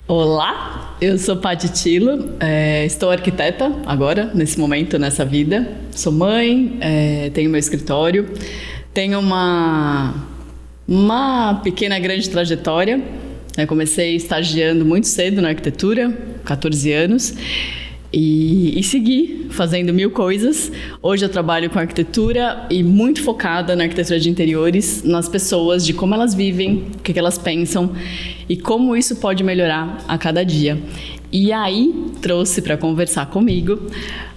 Olá, eu sou Paty Tilo, estou arquiteta agora, nesse momento, nessa vida. Sou mãe, tenho meu escritório, tenho uma pequena, grande trajetória. Eu comecei estagiando muito cedo na arquitetura, 14 anos, e segui fazendo mil coisas. Hoje eu trabalho com arquitetura e muito focada na arquitetura de interiores, nas pessoas, de como elas vivem, o que elas pensam e como isso pode melhorar a cada dia. E aí trouxe para conversar comigo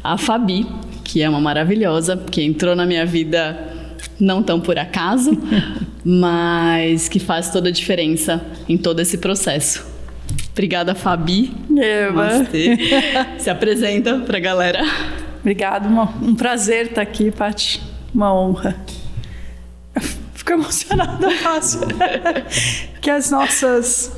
a Fabi, que é uma maravilhosa, que entrou na minha vida não tão por acaso, mas que faz toda a diferença em todo esse processo. Obrigada, Fabi. Namastê. Se apresenta para a galera. Obrigada, um prazer estar aqui, Paty. Uma honra. Fico emocionada fácil. Que as nossas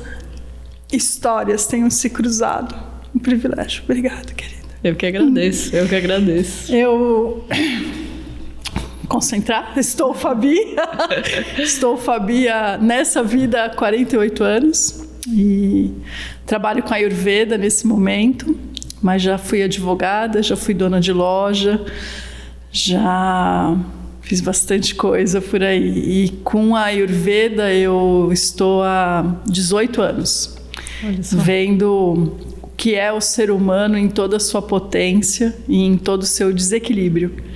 histórias tenham se cruzado. Um privilégio. Obrigada, querida. Eu que agradeço. Concentrar. Estou Fabi nessa vida há 48 anos e trabalho com Ayurveda nesse momento, mas já fui advogada, já fui dona de loja, já fiz bastante coisa por aí. E com a Ayurveda eu estou há 18 anos, vendo o que é o ser humano em toda a sua potência e em todo o seu desequilíbrio.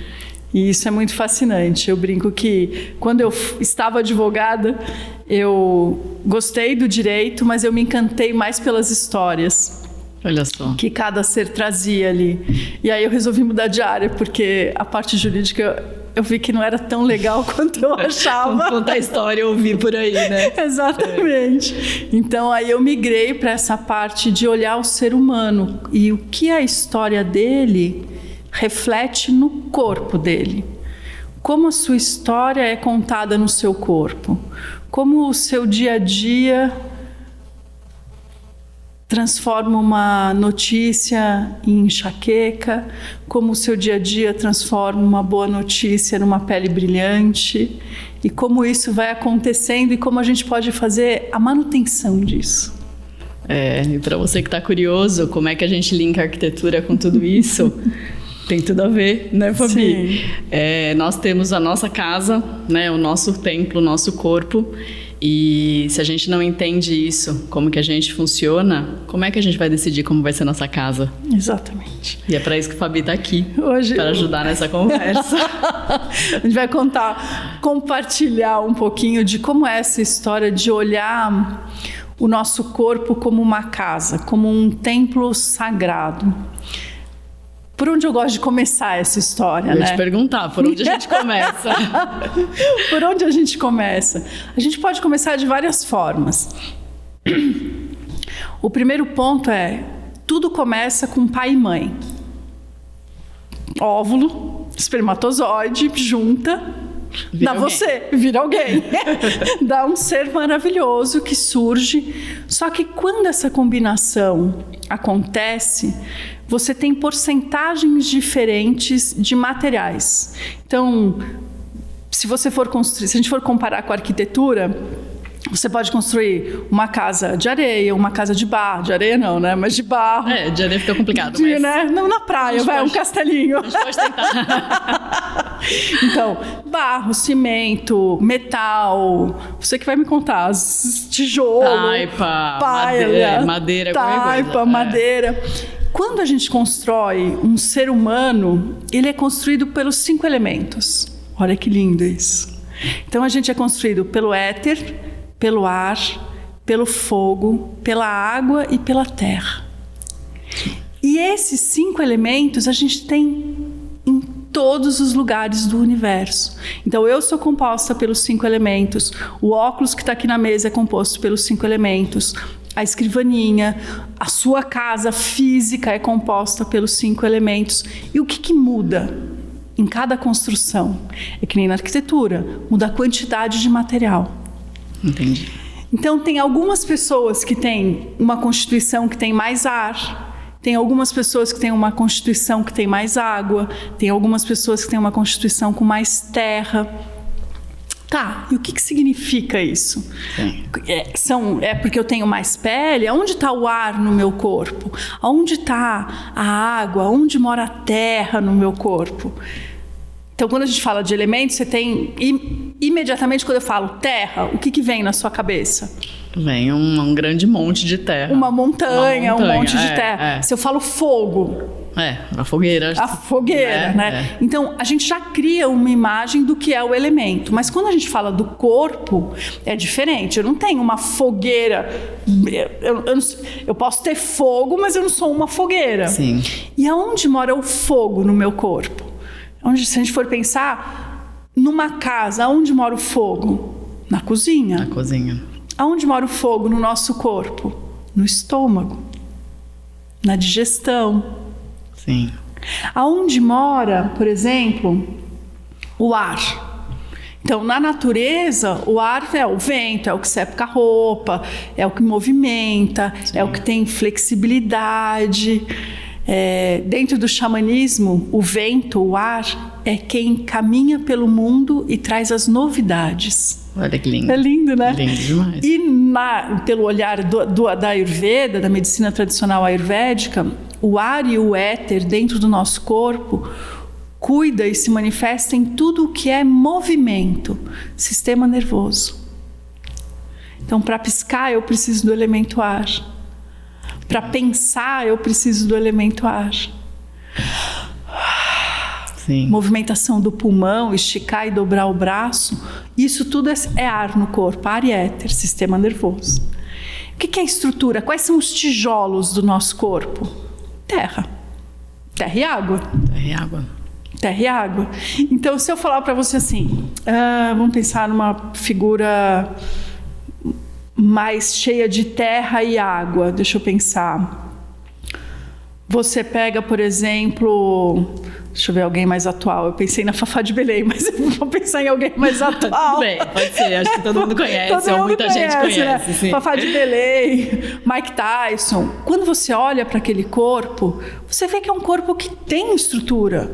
E isso é muito fascinante. Eu brinco que quando eu estava advogada, eu gostei do direito, mas eu me encantei mais pelas histórias. Olha só. Que cada ser trazia ali. E aí eu resolvi mudar de área, porque a parte jurídica eu vi que não era tão legal quanto eu achava. Contar a história eu ouvi por aí, né? Exatamente. Então aí eu migrei para essa parte de olhar o ser humano e o que a história dele reflete no corpo dele. Como a sua história é contada no seu corpo. Como o seu dia a dia transforma uma notícia em enxaqueca. Como o seu dia a dia transforma uma boa notícia numa pele brilhante. E como isso vai acontecendo e como a gente pode fazer a manutenção disso. E para você que está curioso, como é que a gente linka a arquitetura com tudo isso? Tem tudo a ver, né, Fabi? Nós temos a nossa casa, né, o nosso templo, o nosso corpo. E se a gente não entende isso, como que a gente funciona, como é que a gente vai decidir como vai ser a nossa casa? Exatamente. E é para isso que a Fabi está aqui, hoje, para ajudar nessa conversa. A gente vai compartilhar um pouquinho de como é essa história de olhar o nosso corpo como uma casa, como um templo sagrado. Por onde eu gosto de começar essa história, né? Eu ia te perguntar, por onde a gente começa? Por onde a gente começa? A gente pode começar de várias formas. O primeiro ponto é, tudo começa com pai e mãe. Óvulo, espermatozoide, junta, dá você, vira alguém. Dá um ser maravilhoso que surge. Só que quando essa combinação acontece, você tem porcentagens diferentes de materiais. Então, se a gente for comparar com a arquitetura, você pode construir uma casa de areia, uma casa de barro. De areia não, né? Mas de barro. De areia fica complicado. Mas... né? Não, na praia, um castelinho. A gente pode tentar. Então, barro, cimento, metal. Você que vai me contar. Tijolo. Taipa, madeira. Taipa, madeira. Quando a gente constrói um ser humano, ele é construído pelos 5 elementos. Olha que lindo isso. Então a gente é construído pelo éter, pelo ar, pelo fogo, pela água e pela terra. E esses 5 elementos a gente tem em todos os lugares do universo. Então eu sou composta pelos 5 elementos, o óculos que está aqui na mesa é composto pelos 5 elementos, a escrivaninha, a sua casa física é composta pelos 5 elementos. E o que muda em cada construção? É que nem na arquitetura, muda a quantidade de material. Entendi. Então tem algumas pessoas que têm uma constituição que tem mais ar, tem algumas pessoas que têm uma constituição que tem mais água, tem algumas pessoas que têm uma constituição com mais terra. Tá, e o que significa isso? É porque eu tenho mais pele? Aonde está o ar no meu corpo? Aonde está a água? Onde mora a terra no meu corpo? Então, quando a gente fala de elementos, você tem... Imediatamente, quando eu falo terra, o que vem na sua cabeça? Vem um grande monte de terra. Uma montanha, um monte de terra. Se eu falo fogo... a fogueira. A fogueira, né? Então, a gente já cria uma imagem do que é o elemento. Mas quando a gente fala do corpo, é diferente. Eu não tenho uma fogueira. Eu posso ter fogo, mas eu não sou uma fogueira. Sim. E aonde mora o fogo no meu corpo? Se a gente for pensar numa casa, aonde mora o fogo? Na cozinha. Na cozinha. Aonde mora o fogo no nosso corpo? No estômago. Na digestão. Sim. Aonde mora, por exemplo, o ar? Então, na natureza, o ar é o vento, é o que seca a roupa, é o que movimenta, é o que tem flexibilidade. Dentro do xamanismo, o vento, o ar, é quem caminha pelo mundo e traz as novidades. Olha que lindo. É lindo, né? Lindo demais. E pelo olhar da Ayurveda, da medicina tradicional ayurvédica, o ar e o éter dentro do nosso corpo cuida e se manifesta em tudo o que é movimento, sistema nervoso. Então, para piscar, eu preciso do elemento ar. Para pensar, eu preciso do elemento ar. Sim. Movimentação do pulmão, esticar e dobrar o braço, isso tudo é ar no corpo, ar e éter, sistema nervoso. O que é estrutura? Quais são os tijolos do nosso corpo? Terra. Terra e água. Terra e água. Terra e água. Então, se eu falar para você assim, vamos pensar numa figura mais cheia de terra e água. Deixa eu pensar. Você pega, por exemplo... Deixa eu ver alguém mais atual. Eu pensei na Fafá de Belém, mas eu vou pensar em alguém mais atual. Tudo bem, pode ser. Acho que todo mundo conhece, ou muita gente conhece. Né? Sim. Fafá de Belém, Mike Tyson. Quando você olha para aquele corpo, você vê que é um corpo que tem estrutura.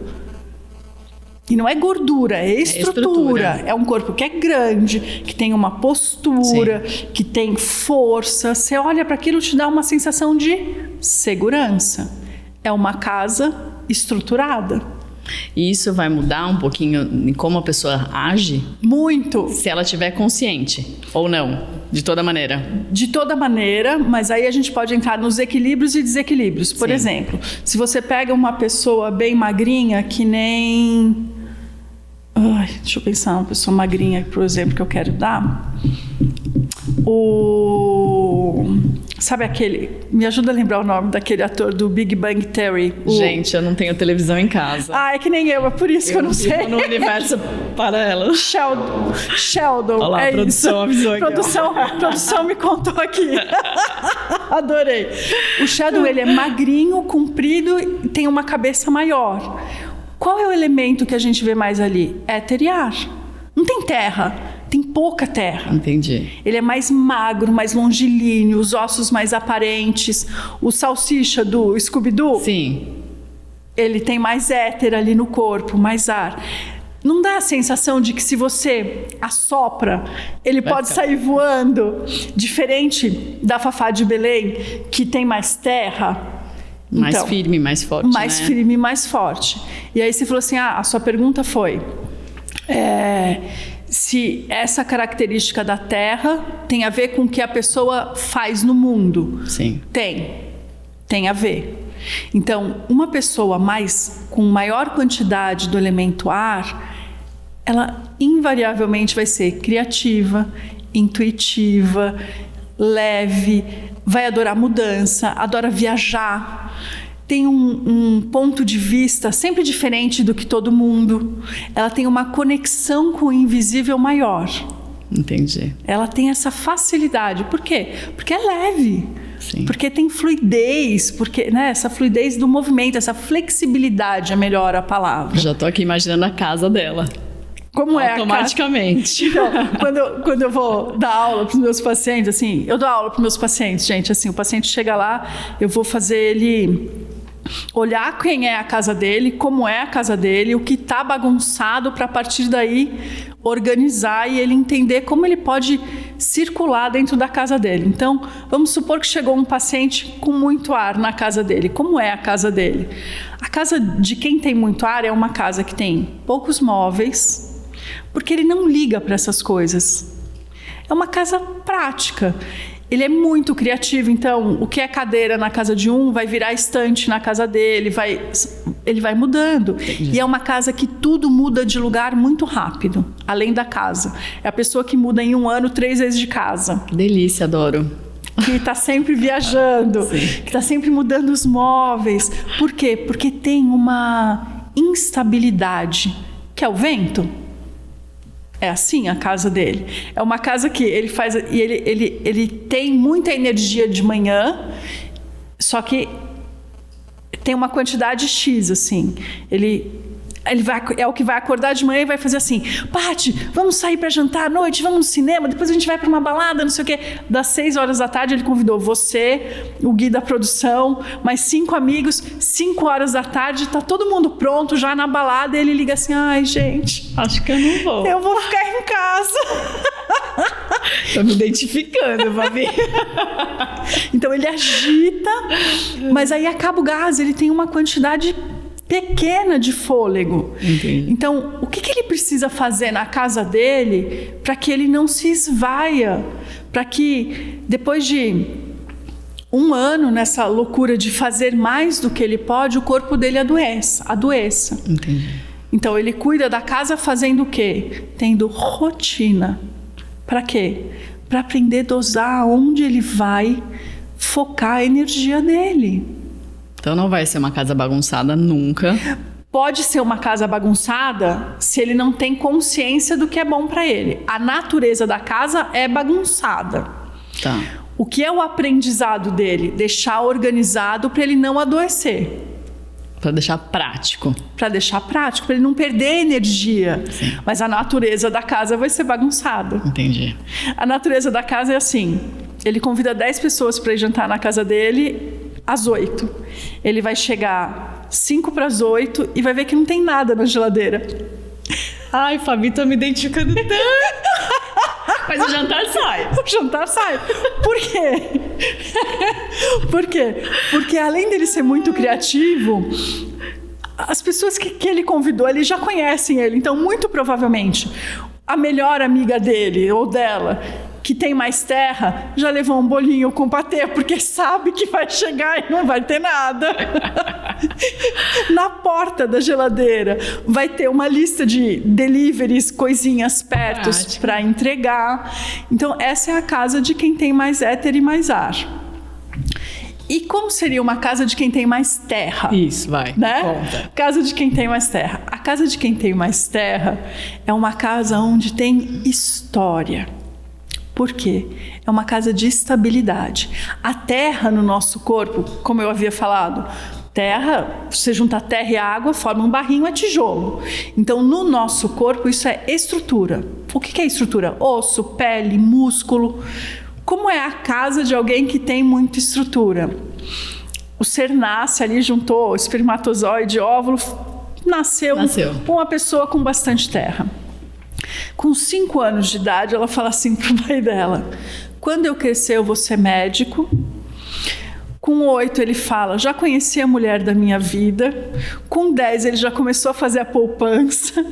E não é gordura, é estrutura. É um corpo que é grande, que tem uma postura, que tem força. Você olha para aquilo e te dá uma sensação de segurança. É uma casa estruturada. E isso vai mudar um pouquinho em como a pessoa age? Muito. Se ela estiver consciente ou não, de toda maneira? De toda maneira, mas aí a gente pode entrar nos equilíbrios e desequilíbrios. Por exemplo, se você pega uma pessoa bem magrinha, que nem... deixa eu pensar, uma pessoa magrinha, por exemplo, que eu quero dar. Sabe aquele... Me ajuda a lembrar o nome daquele ator do Big Bang Theory. Gente, eu não tenho televisão em casa. É que nem eu, é por isso que eu não sei. Eu no universo paralelo. Sheldon. Olha lá, a produção avisou aqui. Produção me contou aqui. Adorei. O Sheldon, ele é magrinho, comprido e tem uma cabeça maior. Qual é o elemento que a gente vê mais ali? Éter e ar. Não tem terra. Tem pouca terra. Entendi. Ele é mais magro, mais longilíneo, os ossos mais aparentes. O salsicha do Scooby-Doo, sim, ele tem mais éter ali no corpo, mais ar. Não dá a sensação de que se você assopra, ele pode sair voando? Diferente da Fafá de Belém, que tem mais terra. Mais firme, mais forte, mais firme e mais forte. E aí você falou assim, a sua pergunta foi... se essa característica da terra tem a ver com o que a pessoa faz no mundo. Sim. Tem a ver. Então, uma pessoa com maior quantidade do elemento ar, ela invariavelmente vai ser criativa, intuitiva, leve, vai adorar mudança, adora viajar. Tem um ponto de vista sempre diferente do que todo mundo. Ela tem uma conexão com o invisível maior. Entendi. Ela tem essa facilidade. Por quê? Porque é leve. Sim. Porque tem fluidez, porque, né, essa fluidez do movimento, essa flexibilidade é melhor a palavra. Já estou aqui imaginando a casa dela. Como é automaticamente. Então, quando eu vou dar aula para os meus pacientes, assim, eu dou aula para os meus pacientes, gente, assim, o paciente chega lá, eu vou fazer ele olhar quem é a casa dele, como é a casa dele, o que está bagunçado, para a partir daí organizar e ele entender como ele pode circular dentro da casa dele. Então, vamos supor que chegou um paciente com muito ar na casa dele. Como é a casa dele? A casa de quem tem muito ar é uma casa que tem poucos móveis, porque ele não liga para essas coisas. É uma casa prática. Ele é muito criativo, então o que é cadeira na casa de um vai virar estante na casa dele, ele vai mudando. Entendi. E é uma casa que tudo muda de lugar muito rápido, além da casa. É a pessoa que muda em 1 ano 3 vezes de casa. Delícia, adoro. Que está sempre viajando, que está sempre mudando os móveis. Por quê? Porque tem uma instabilidade, que é o vento. É assim a casa dele. É uma casa que ele faz... E ele tem muita energia de manhã, só que tem uma quantidade X, assim. É o que vai acordar de manhã e vai fazer assim: Paty, vamos sair para jantar à noite, vamos no cinema, depois a gente vai para uma balada, não sei o quê. Das 6 horas da tarde ele convidou você, o Gui da produção, mais 5 amigos. 5 horas da tarde tá todo mundo pronto já na balada, e ele liga assim: ai, gente, acho que eu não vou. Eu vou ficar em casa. Tô me identificando, Babi. Então ele agita, mas aí acaba o gás, ele tem uma quantidade pequena de fôlego. Entendi. Então, o que ele precisa fazer na casa dele para que ele não se esvaia? Para que, depois de 1 ano nessa loucura de fazer mais do que ele pode, o corpo dele adoeça. Entendi. Então, ele cuida da casa fazendo o quê? Tendo rotina. Para quê? Para aprender a dosar onde ele vai focar a energia dele. Então não vai ser uma casa bagunçada nunca. Pode ser uma casa bagunçada se ele não tem consciência do que é bom para ele. A natureza da casa é bagunçada. Tá. O que é o aprendizado dele? Deixar organizado para ele não adoecer. Para deixar prático. Para deixar prático, para ele não perder energia. Sim. Mas a natureza da casa vai ser bagunçada. Entendi. A natureza da casa é assim: ele convida 10 pessoas para ir jantar na casa dele às 8. Ele vai chegar 5 para as 8 e vai ver que não tem nada na geladeira. Ai, Fabi, tô me identificando tanto. Mas o jantar sai. O jantar sai. Por quê? Por quê? Porque além dele ser muito criativo, as pessoas que ele convidou, eles já conhecem ele. Então, muito provavelmente, a melhor amiga dele ou dela, que tem mais terra, já levou um bolinho com patê, porque sabe que vai chegar e não vai ter nada. Na porta da geladeira vai ter uma lista de deliveries, coisinhas perto para entregar. Então, essa é a casa de quem tem mais éter e mais ar. E como seria uma casa de quem tem mais terra? Isso, vai. Né? Conta. Casa de quem tem mais terra. A casa de quem tem mais terra é uma casa onde tem história. Por quê? É uma casa de estabilidade. A terra no nosso corpo, como eu havia falado, terra, você junta terra e água, forma um barrinho, é tijolo. Então, no nosso corpo, isso é estrutura. O que é estrutura? Osso, pele, músculo. Como é a casa de alguém que tem muita estrutura? O ser nasce ali, juntou espermatozoide, óvulo, nasceu. Uma pessoa com bastante terra. Com 5 anos de idade, ela fala assim para o pai dela: quando eu crescer, eu vou ser médico. Com 8, ele fala: já conheci a mulher da minha vida. Com 10, ele já começou a fazer a poupança.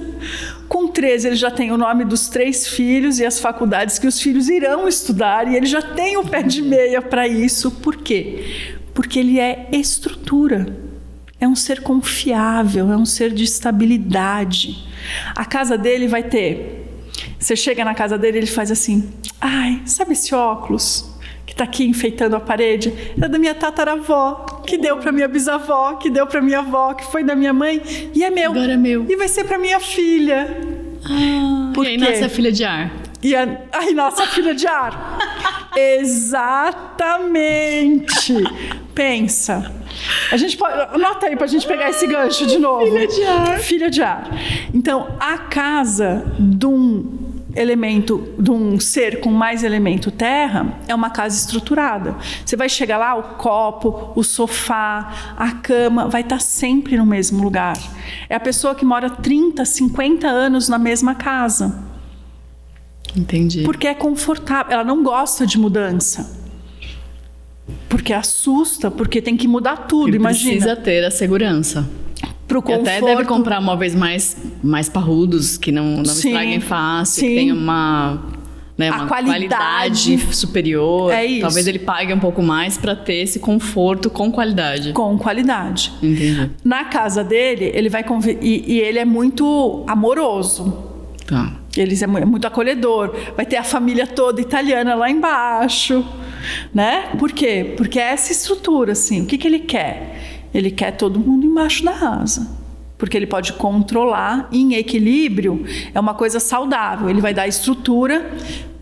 Com 13, ele já tem o nome dos 3 filhos e as faculdades que os filhos irão estudar. E ele já tem o pé de meia para isso. Por quê? Porque ele é estrutura. É um ser confiável, é um ser de estabilidade. A casa dele vai ter... Você chega na casa dele e ele faz assim: ai, sabe esse óculos que está aqui enfeitando a parede? É da minha tataravó, que deu para minha bisavó, que deu para minha avó, que foi da minha mãe, e é meu. Agora é meu. E vai ser para minha filha. Por quê? E aí nasce a filha de ar. E aí nasce a filha de ar. Exatamente. Pensa. A gente pode... Anota aí pra gente pegar esse gancho de novo. Filha de ar. Filha de ar. Então, a casa de um elemento, de um ser com mais elemento terra, é uma casa estruturada. Você vai chegar lá, o copo, o sofá, a cama, vai estar sempre no mesmo lugar. É a pessoa que mora 30, 50 anos na mesma casa. Entendi. Porque é confortável, ela não gosta de mudança. Porque assusta, porque tem que mudar tudo, imagina. Precisa ter a segurança. Pro conforto. E até deve comprar móveis mais parrudos, que não estraguem fácil, que tenham uma qualidade superior. É isso. Talvez ele pague um pouco mais para ter esse conforto com qualidade. Com qualidade. Entendi. Na casa dele, ele vai e ele é muito amoroso. Tá. Ele é muito acolhedor. Vai ter a família toda italiana lá embaixo, né? Por quê? Porque é essa estrutura, assim. O que ele quer? Ele quer todo mundo embaixo da asa. Porque ele pode controlar em equilíbrio. É uma coisa saudável. Ele vai dar estrutura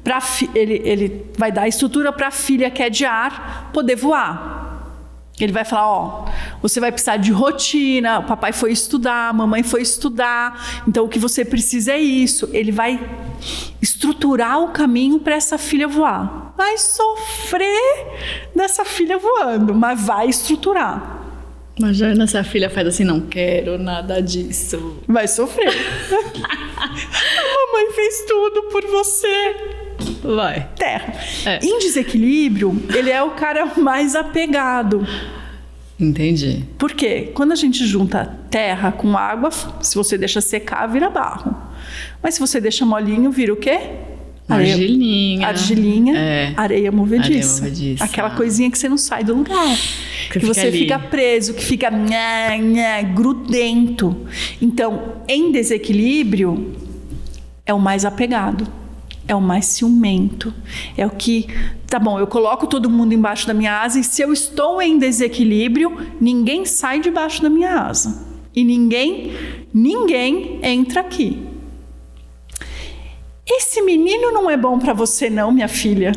para ele vai dar estrutura para a filha que é de ar poder voar. Ele vai falar, você vai precisar de rotina, o papai foi estudar, a mamãe foi estudar, então o que você precisa é isso. Ele vai estruturar o caminho para essa filha voar. Vai sofrer dessa filha voando, mas vai estruturar. Imagina se a filha faz assim, não quero nada disso. Vai sofrer. A mamãe fez tudo por você. Vai. Terra. Em desequilíbrio, ele é o cara mais apegado. Entendi. Por quê? Quando a gente junta terra com água, se você deixa secar, vira barro. Mas se você deixa molinho, vira o quê? Argilinha. Areia movediça. Areia movediça. Aquela coisinha que você não sai do lugar. Que você fica preso, que fica grudento. Então, em desequilíbrio, é o mais apegado. É o mais ciumento. É o que, tá bom, eu coloco todo mundo embaixo da minha asa e se eu estou em desequilíbrio, ninguém sai debaixo da minha asa. E ninguém entra aqui. Esse menino não é bom para você não, minha filha.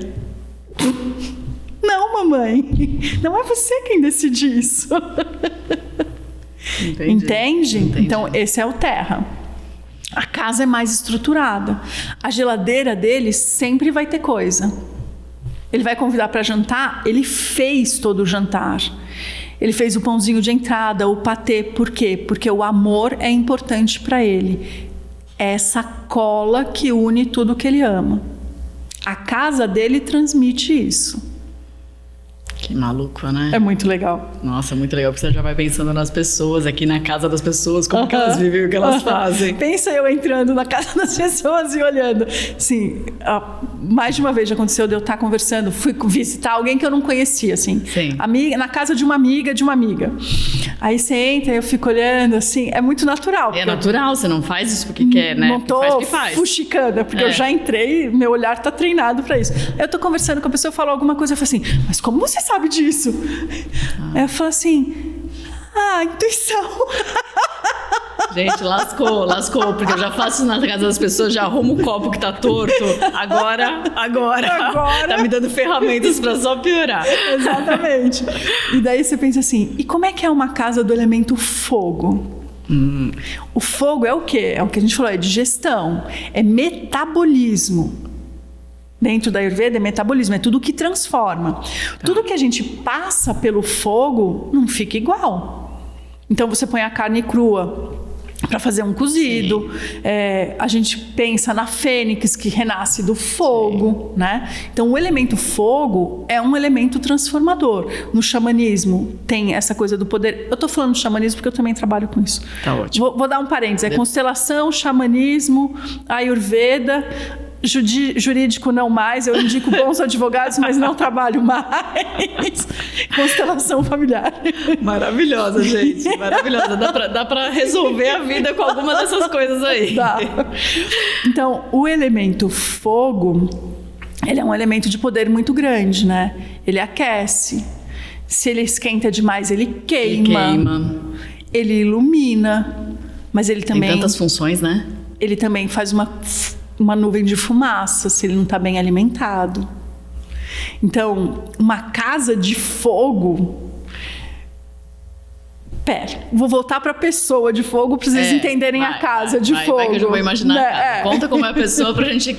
Não, mamãe. Não é você quem decide isso. Entende? Então, esse é o terra. A casa é mais estruturada. A geladeira dele sempre vai ter coisa. Ele vai convidar para jantar, ele fez todo o jantar. Ele fez o pãozinho de entrada, o patê. Por quê? Porque o amor é importante para ele. É essa cola que une tudo que ele ama. A casa dele transmite isso. Que maluco, né? É muito legal. Nossa, muito legal, porque você já vai pensando nas pessoas, aqui na casa das pessoas, como que elas vivem, o que elas fazem. Pensa eu entrando na casa das pessoas e olhando. Sim, mais de uma vez já aconteceu de eu estar conversando, fui visitar alguém que eu não conhecia, assim. Sim. Na casa de uma amiga de uma amiga. Aí você entra e eu fico olhando, assim, é muito natural. É natural, você não faz isso porque quer, né? Não tô fuxicando, porque eu já entrei, meu olhar tá treinado para isso. Eu tô conversando com a pessoa, falou alguma coisa, eu falo assim, mas como você sabe disso? Aí eu falo assim, intuição. Gente, lascou, porque eu já faço na casa das pessoas, já arrumo o copo que tá torto. Agora tá me dando ferramentas pra só piorar. Exatamente. E daí você pensa assim, e como é que é uma casa do elemento fogo? O fogo é o quê? É o que a gente falou, é digestão, é metabolismo. Dentro da Ayurveda é metabolismo, é tudo que transforma. Tá. Tudo que a gente passa pelo fogo não fica igual. Então você põe a carne crua para fazer um cozido. A gente pensa na fênix que renasce do fogo, né? Então o elemento fogo é um elemento transformador. No xamanismo tem essa coisa do poder. Eu estou falando de xamanismo porque eu também trabalho com isso. Tá ótimo. Vou dar um parênteses. Constelação, xamanismo, Ayurveda. Jurídico não mais, eu indico bons advogados, mas não trabalho mais. Constelação familiar. Maravilhosa, gente, maravilhosa. Dá pra resolver a vida com alguma dessas coisas aí. Dá. Então, o elemento fogo, ele é um elemento de poder muito grande, né? Ele aquece. Se ele esquenta demais, ele queima. Ele ilumina. Mas ele também... Tem tantas funções, né? Ele também faz uma nuvem de fumaça, se ele não está bem alimentado. Então, uma casa de fogo Pera, vou voltar para a pessoa de fogo para vocês entenderem a casa de fogo. Vai que eu já vou imaginar a casa. Conta como é a pessoa pra gente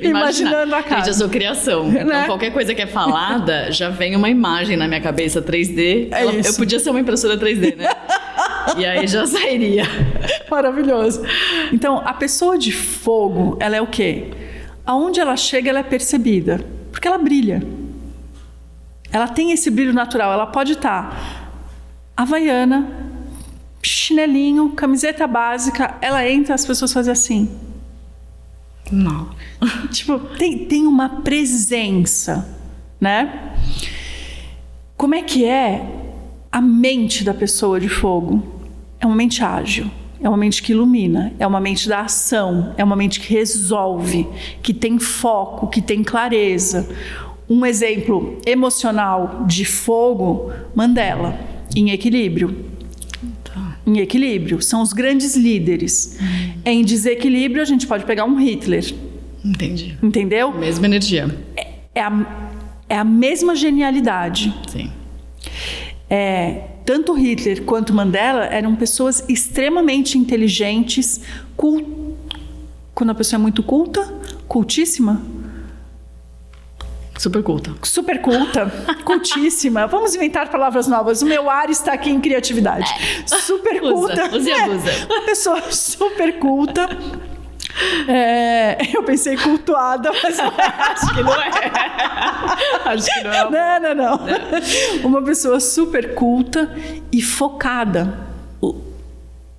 imaginando a casa. Gente, eu sou criação. Então, qualquer coisa que é falada, já vem uma imagem na minha cabeça 3D. Eu podia ser uma impressora 3D, né? E aí já sairia. Maravilhoso. Então, a pessoa de fogo, ela é o quê? Aonde ela chega, ela é percebida. Porque ela brilha. Ela tem esse brilho natural. Ela pode estar havaiana, chinelinho, camiseta básica. Ela entra, as pessoas fazem assim. Não. Tipo, tem uma presença, né? Como é que é a mente da pessoa de fogo? É uma mente ágil, é uma mente que ilumina, é uma mente da ação, é uma mente que resolve, que tem foco, que tem clareza. Um exemplo emocional de fogo, Mandela, em equilíbrio. Em equilíbrio, são os grandes líderes. Em desequilíbrio, a gente pode pegar um Hitler. Entendi. Entendeu? Mesma energia. É a mesma genialidade. Sim. Tanto Hitler quanto Mandela eram pessoas extremamente inteligentes, quando a pessoa é muito culta, cultíssima. Super culta. Super culta, cultíssima. Vamos inventar palavras novas. O meu ar está aqui em criatividade. Super culta. Use e abusa. Uma pessoa super culta. Eu pensei cultuada, mas acho que não é. Acho que não é. Não. Uma pessoa super culta e focada.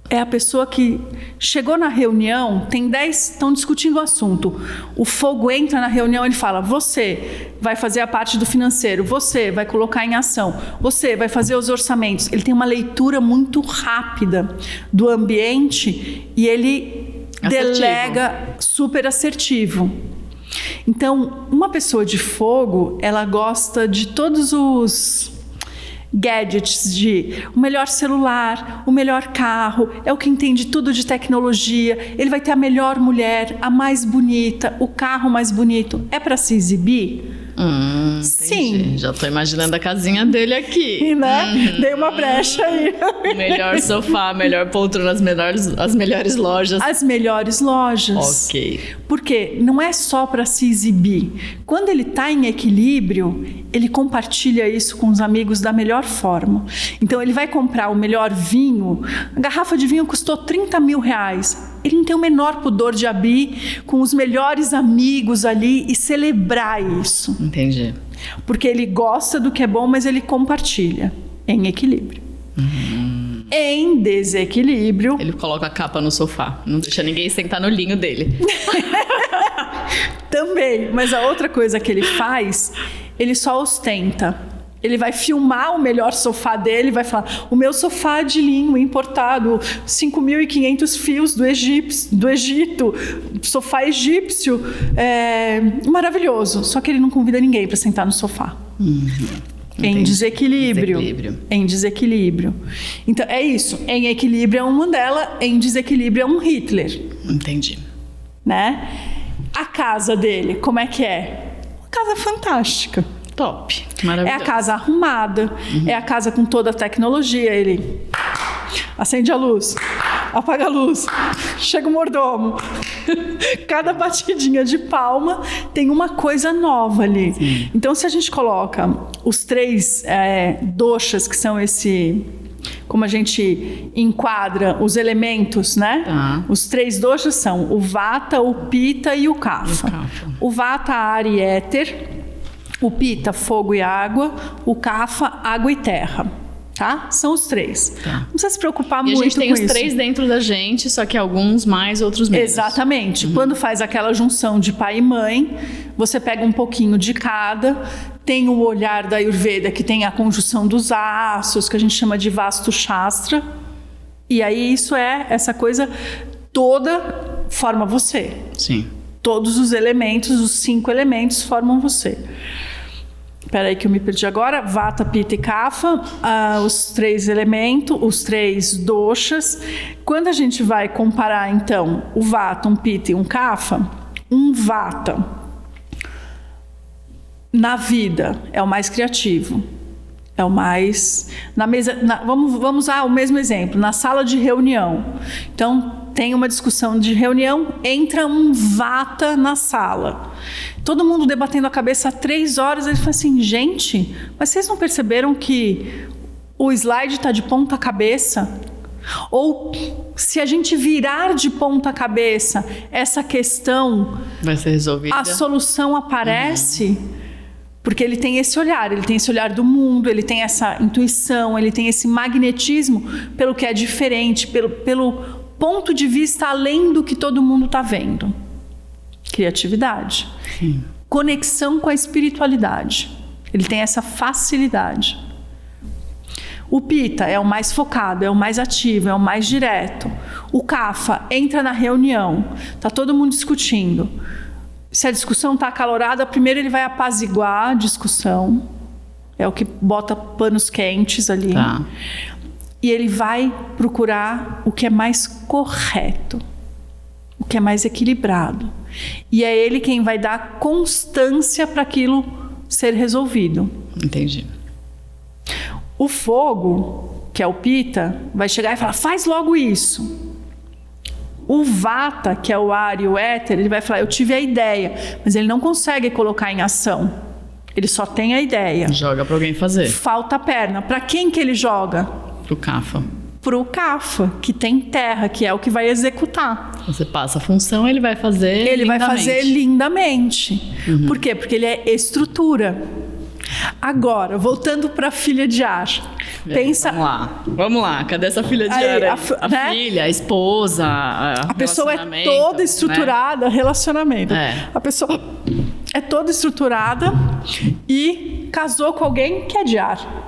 É a pessoa que chegou na reunião, tem 10, estão discutindo o assunto. O fogo entra na reunião, ele fala: você vai fazer a parte do financeiro, você vai colocar em ação, você vai fazer os orçamentos. Ele tem uma leitura muito rápida do ambiente e ele delega, super assertivo. Então, uma pessoa de fogo, ela gosta de todos os gadgets, de o melhor celular, o melhor carro, é o que entende tudo de tecnologia. Ele vai ter a melhor mulher, a mais bonita, o carro mais bonito. É para se exibir? Sim. Já tô imaginando a casinha dele aqui. Né? Dei uma brecha aí. Melhor sofá, melhor poltrona, as melhores lojas. As melhores lojas. Ok. Porque não é só para se exibir. Quando ele está em equilíbrio, ele compartilha isso com os amigos da melhor forma. Então ele vai comprar o melhor vinho. A garrafa de vinho custou 30 mil reais. Ele não tem o menor pudor de abrir com os melhores amigos ali e celebrar isso. Entendi. Porque ele gosta do que é bom, mas ele compartilha em equilíbrio. Em desequilíbrio... Ele coloca a capa no sofá, não deixa ninguém sentar no linho dele. Também, mas a outra coisa que ele faz, ele só ostenta. Ele vai filmar o melhor sofá dele, vai falar: o meu sofá de linho importado, 5.500 fios do Egito, sofá egípcio, maravilhoso. Só que ele não convida ninguém para sentar no sofá. Em desequilíbrio. Em desequilíbrio. Então, é isso. Em equilíbrio é um Mandela, em desequilíbrio é um Hitler. Entendi. Né? A casa dele, como é que é? Uma casa fantástica. Top, maravilhoso. É a casa arrumada, é a casa com toda a tecnologia. Ele acende a luz, apaga a luz, chega o mordomo. Cada batidinha de palma tem uma coisa nova ali. Sim. Então, se a gente coloca os 3 doshas, que são como a gente enquadra os elementos, né? Os 3 doshas são o Vata, o Pitta e o Kapha. O Vata, ar e éter. O Pitta, fogo e água. O Kapha, água e terra. Tá? São os 3. Tá. Não precisa se preocupar muito com isso. E a gente tem os 3 dentro da gente, só que alguns mais, outros menos. Exatamente. Quando faz aquela junção de pai e mãe, você pega um pouquinho de cada. Tem o olhar da Ayurveda, que tem a conjunção dos astros, que a gente chama de Vastu Shastra. E aí essa coisa toda forma você. Sim. Todos os elementos, os 5 elementos formam você. Espera aí que eu me perdi agora. Vata, Pitta e Kapha, os 3 elementos, os 3 doshas. Quando a gente vai comparar, então, o Vata, um Pitta e um Kapha, um Vata, na vida, é o mais criativo. É o mais... vamos usar o mesmo exemplo. Na sala de reunião. Então, tem uma discussão de reunião, entra um vata na sala. Todo mundo debatendo a cabeça há 3 horas. Ele fala assim, gente, mas vocês não perceberam que o slide está de ponta cabeça? Ou se a gente virar de ponta cabeça essa questão... vai ser resolvida. A solução aparece... Porque ele tem esse olhar do mundo, ele tem essa intuição, ele tem esse magnetismo pelo que é diferente, pelo ponto de vista além do que todo mundo está vendo. Criatividade. Sim. Conexão com a espiritualidade. Ele tem essa facilidade. O Pitta é o mais focado, é o mais ativo, é o mais direto. O Kapha entra na reunião, está todo mundo discutindo. Se a discussão está acalorada, primeiro ele vai apaziguar a discussão. É o que bota panos quentes ali. Tá. E ele vai procurar o que é mais correto, o que é mais equilibrado. E é ele quem vai dar constância para aquilo ser resolvido. Entendi. O fogo, que é o Pitta, vai chegar e falar, faz logo isso. O Vata, que é o ar e o éter, ele vai falar, eu tive a ideia, mas ele não consegue colocar em ação. Ele só tem a ideia. Joga para alguém fazer. Falta a perna. Para quem que ele joga? Pro Kapha. Pro Kapha, que tem terra, que é o que vai executar. Você passa a função, ele vai fazer Ele lindamente. vai fazer lindamente. Por quê? Porque ele é estrutura. Agora, voltando para a filha de ar. Pensa... Vamos lá. Cadê essa filha de Aí, ar? A né? filha, a esposa, a pessoa é toda estruturada, né? Relacionamento. A pessoa é toda estruturada e casou com alguém que é de ar.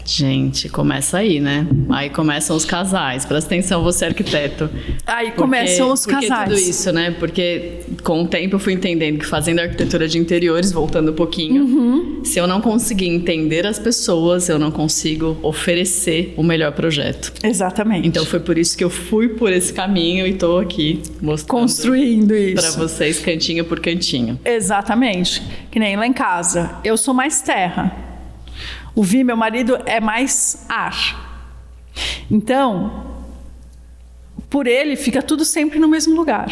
Gente, começa aí, né? Aí começam os casais. Presta atenção, você é arquiteto. Aí começam os casais. Tudo isso, né? Porque com o tempo eu fui entendendo que fazendo arquitetura de interiores, voltando um pouquinho, se eu não conseguir entender as pessoas, eu não consigo oferecer o melhor projeto. Exatamente. Então foi por isso que eu fui por esse caminho e tô aqui mostrando, construindo isso para vocês cantinho por cantinho. Exatamente. Que nem lá em casa, eu sou mais terra. O Vi, meu marido, é mais ar. Então, por ele, fica tudo sempre no mesmo lugar.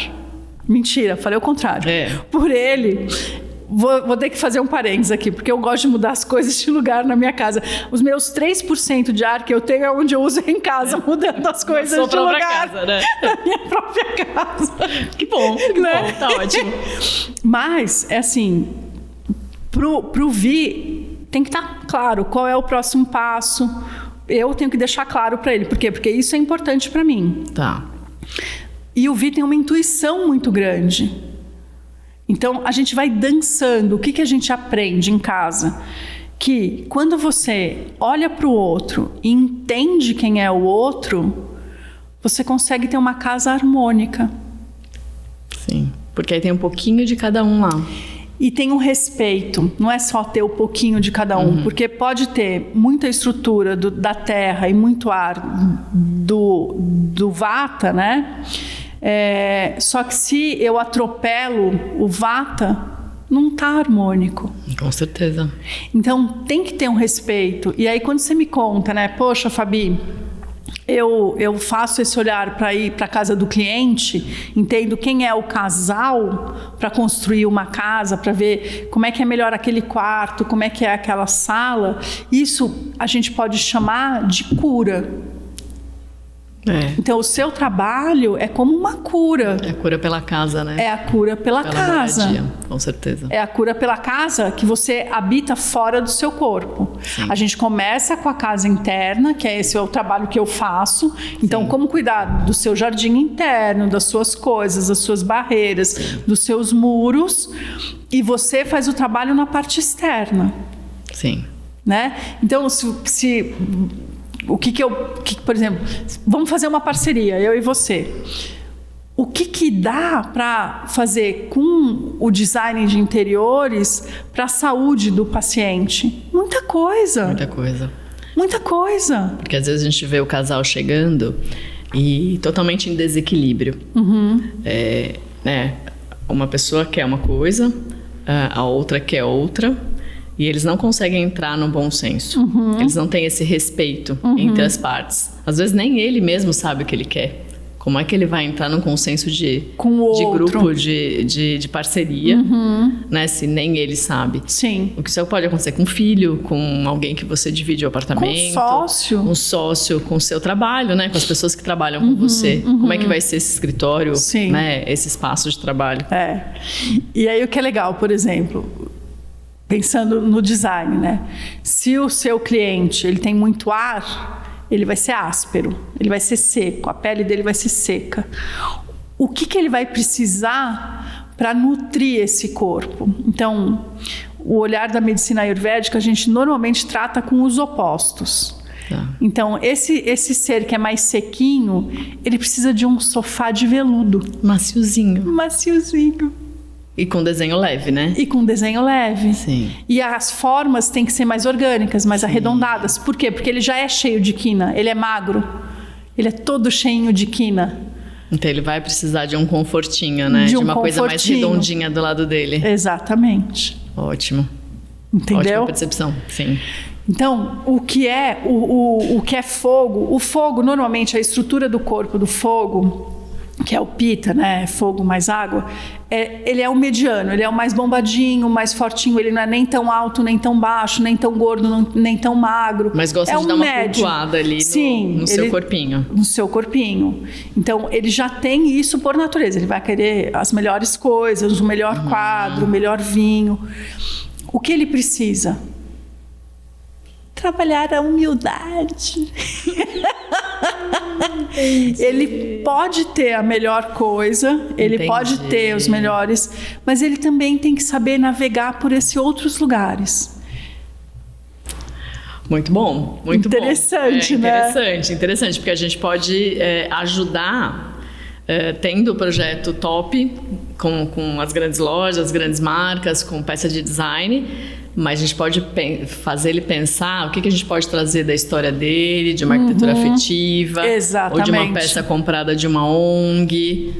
Mentira, falei o contrário. Por ele, vou ter que fazer um parênteses aqui, porque eu gosto de mudar as coisas de lugar na minha casa. Os meus 3% de ar que eu tenho é onde eu uso em casa, mudando as coisas de lugar. Casa, né? Na minha própria casa. Que bom, né? Bom, tá ótimo. Mas, é assim, pro Vi... Tem que estar claro qual é o próximo passo. Eu tenho que deixar claro para ele. Por quê? Porque isso é importante para mim. Tá. E o Vi tem uma intuição muito grande. Então, a gente vai dançando. O que a gente aprende em casa? Que quando você olha para o outro e entende quem é o outro, você consegue ter uma casa harmônica. Sim. Porque aí tem um pouquinho de cada um lá. E tem um respeito, não é só ter o pouquinho de cada um, porque pode ter muita estrutura da terra e muito ar do Vata, né? Só que se eu atropelo o Vata, não está harmônico. Com certeza. Então tem que ter um respeito. E aí quando você me conta, né? Poxa, Fabi, eu faço esse olhar para ir para a casa do cliente, entendo quem é o casal para construir uma casa, para ver como é que é melhor aquele quarto, como é que é aquela sala. Isso a gente pode chamar de cura. Então o seu trabalho é como uma cura. É a cura pela casa, né? É a cura pela casa. Moradia, com certeza. É a cura pela casa que você habita fora do seu corpo. Sim. A gente começa com a casa interna, que esse é o trabalho que eu faço. Então, como cuidar do seu jardim interno, das suas coisas, das suas barreiras, dos seus muros. E você faz o trabalho na parte externa. Sim. Né? Então, por exemplo, vamos fazer uma parceria, eu e você. O que dá para fazer com o design de interiores para a saúde do paciente? Muita coisa. Muita coisa. Muita coisa. Porque às vezes a gente vê o casal chegando e totalmente em desequilíbrio. Né? Uma pessoa quer uma coisa, a outra quer outra. e eles não conseguem entrar no bom senso. Eles não têm esse respeito entre as partes. Às vezes nem ele mesmo sabe o que ele quer. Como é que ele vai entrar num consenso de grupo, de parceria, né? Se nem ele sabe. Sim. O que só pode acontecer com um filho, com alguém que você divide o apartamento. Com um sócio, com o seu trabalho, né? Com as pessoas que trabalham com você. Como é que vai ser esse escritório, né? Esse espaço de trabalho. E aí o que é legal, por exemplo, pensando no design, né? Se o seu cliente ele tem muito ar, ele vai ser áspero, ele vai ser seco, a pele dele vai ser seca. O que ele vai precisar para nutrir esse corpo? Então, o olhar da medicina ayurvédica, a gente normalmente trata com os opostos. Então, esse ser que é mais sequinho, ele precisa de um sofá de veludo. Maciozinho. E com desenho leve, né? Sim. E as formas têm que ser mais orgânicas, mais arredondadas. Por quê? Porque ele já é cheio de quina, ele é magro, ele é todo cheinho de quina. Então ele vai precisar de um confortinho, né? De uma coisa mais redondinha do lado dele. Exatamente. Ótimo. Entendeu? Ótima percepção, sim. Então, o que é fogo? O fogo, normalmente, a estrutura do corpo do fogo, que é o Pitta, né? Fogo mais água, ele é o mediano, ele é o mais bombadinho, mais fortinho, ele não é nem tão alto, nem tão baixo, nem tão gordo, nem tão magro. Mas gosta de dar uma flutuada ali no seu corpinho. No seu corpinho. Então, ele já tem isso por natureza, ele vai querer as melhores coisas, o melhor quadro, o melhor vinho. O que ele precisa? Trabalhar a humildade. Ele pode ter a melhor coisa, ele pode ter os melhores, mas ele também tem que saber navegar por esses outros lugares. Muito bom, muito interessante, bom. né? Interessante, porque a gente pode ajudar tendo o projeto top com as grandes lojas, as grandes marcas, com peça de design. Mas a gente pode fazer ele pensar o que a gente pode trazer da história dele, de uma arquitetura afetiva, exatamente, ou de uma peça comprada de uma ONG,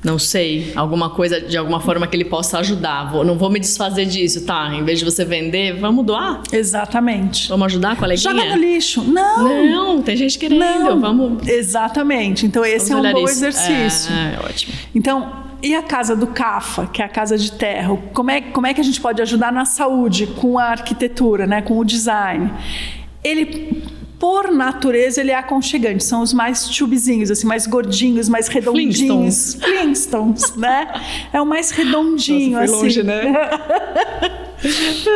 não sei, alguma coisa, de alguma forma que ele possa ajudar. Não vou me desfazer disso, tá? Em vez de você vender, vamos doar? Exatamente. Vamos ajudar a coleguinha? Joga no lixo. Não, tem gente querendo, vamos... Exatamente, então esse é um bom exercício. Ótimo. Então... E a casa do Kapha, que é a casa de terra? Como é que a gente pode ajudar na saúde com a arquitetura, né? Com o design? Ele, por natureza, ele é aconchegante. São os mais chubizinhos, assim, mais gordinhos, mais redondinhos. Flintstones, né? É o mais redondinho. Nossa, foi longe, né?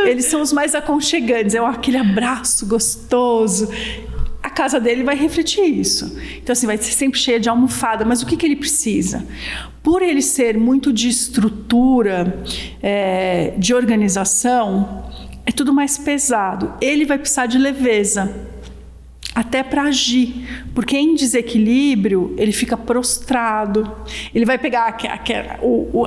Eles são os mais aconchegantes. É aquele abraço gostoso. A casa dele vai refletir isso. Então, assim, vai ser sempre cheia de almofada. Mas o que ele precisa? Por ele ser muito de estrutura, de organização, é tudo mais pesado. Ele vai precisar de leveza, até para agir. Porque em desequilíbrio, ele fica prostrado. Ele vai pegar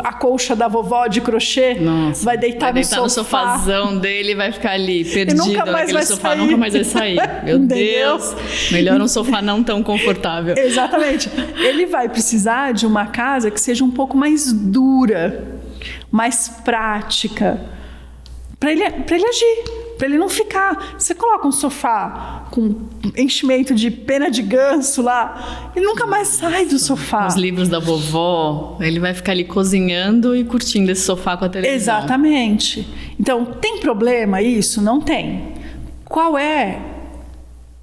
a colcha da vovó de crochê, vai deitar no sofazão dele e vai ficar ali, perdido naquele sofá. Nunca mais vai sair. Meu Deus! Melhor um sofá não tão confortável. Exatamente. Ele vai precisar de uma casa que seja um pouco mais dura, mais prática, para ele agir. Para ele não ficar... Você coloca um sofá com enchimento de pena de ganso lá, ele nunca mais sai do sofá. Os livros da vovó, ele vai ficar ali cozinhando e curtindo esse sofá com a televisão. Exatamente. Então, tem problema isso? Não tem. Qual é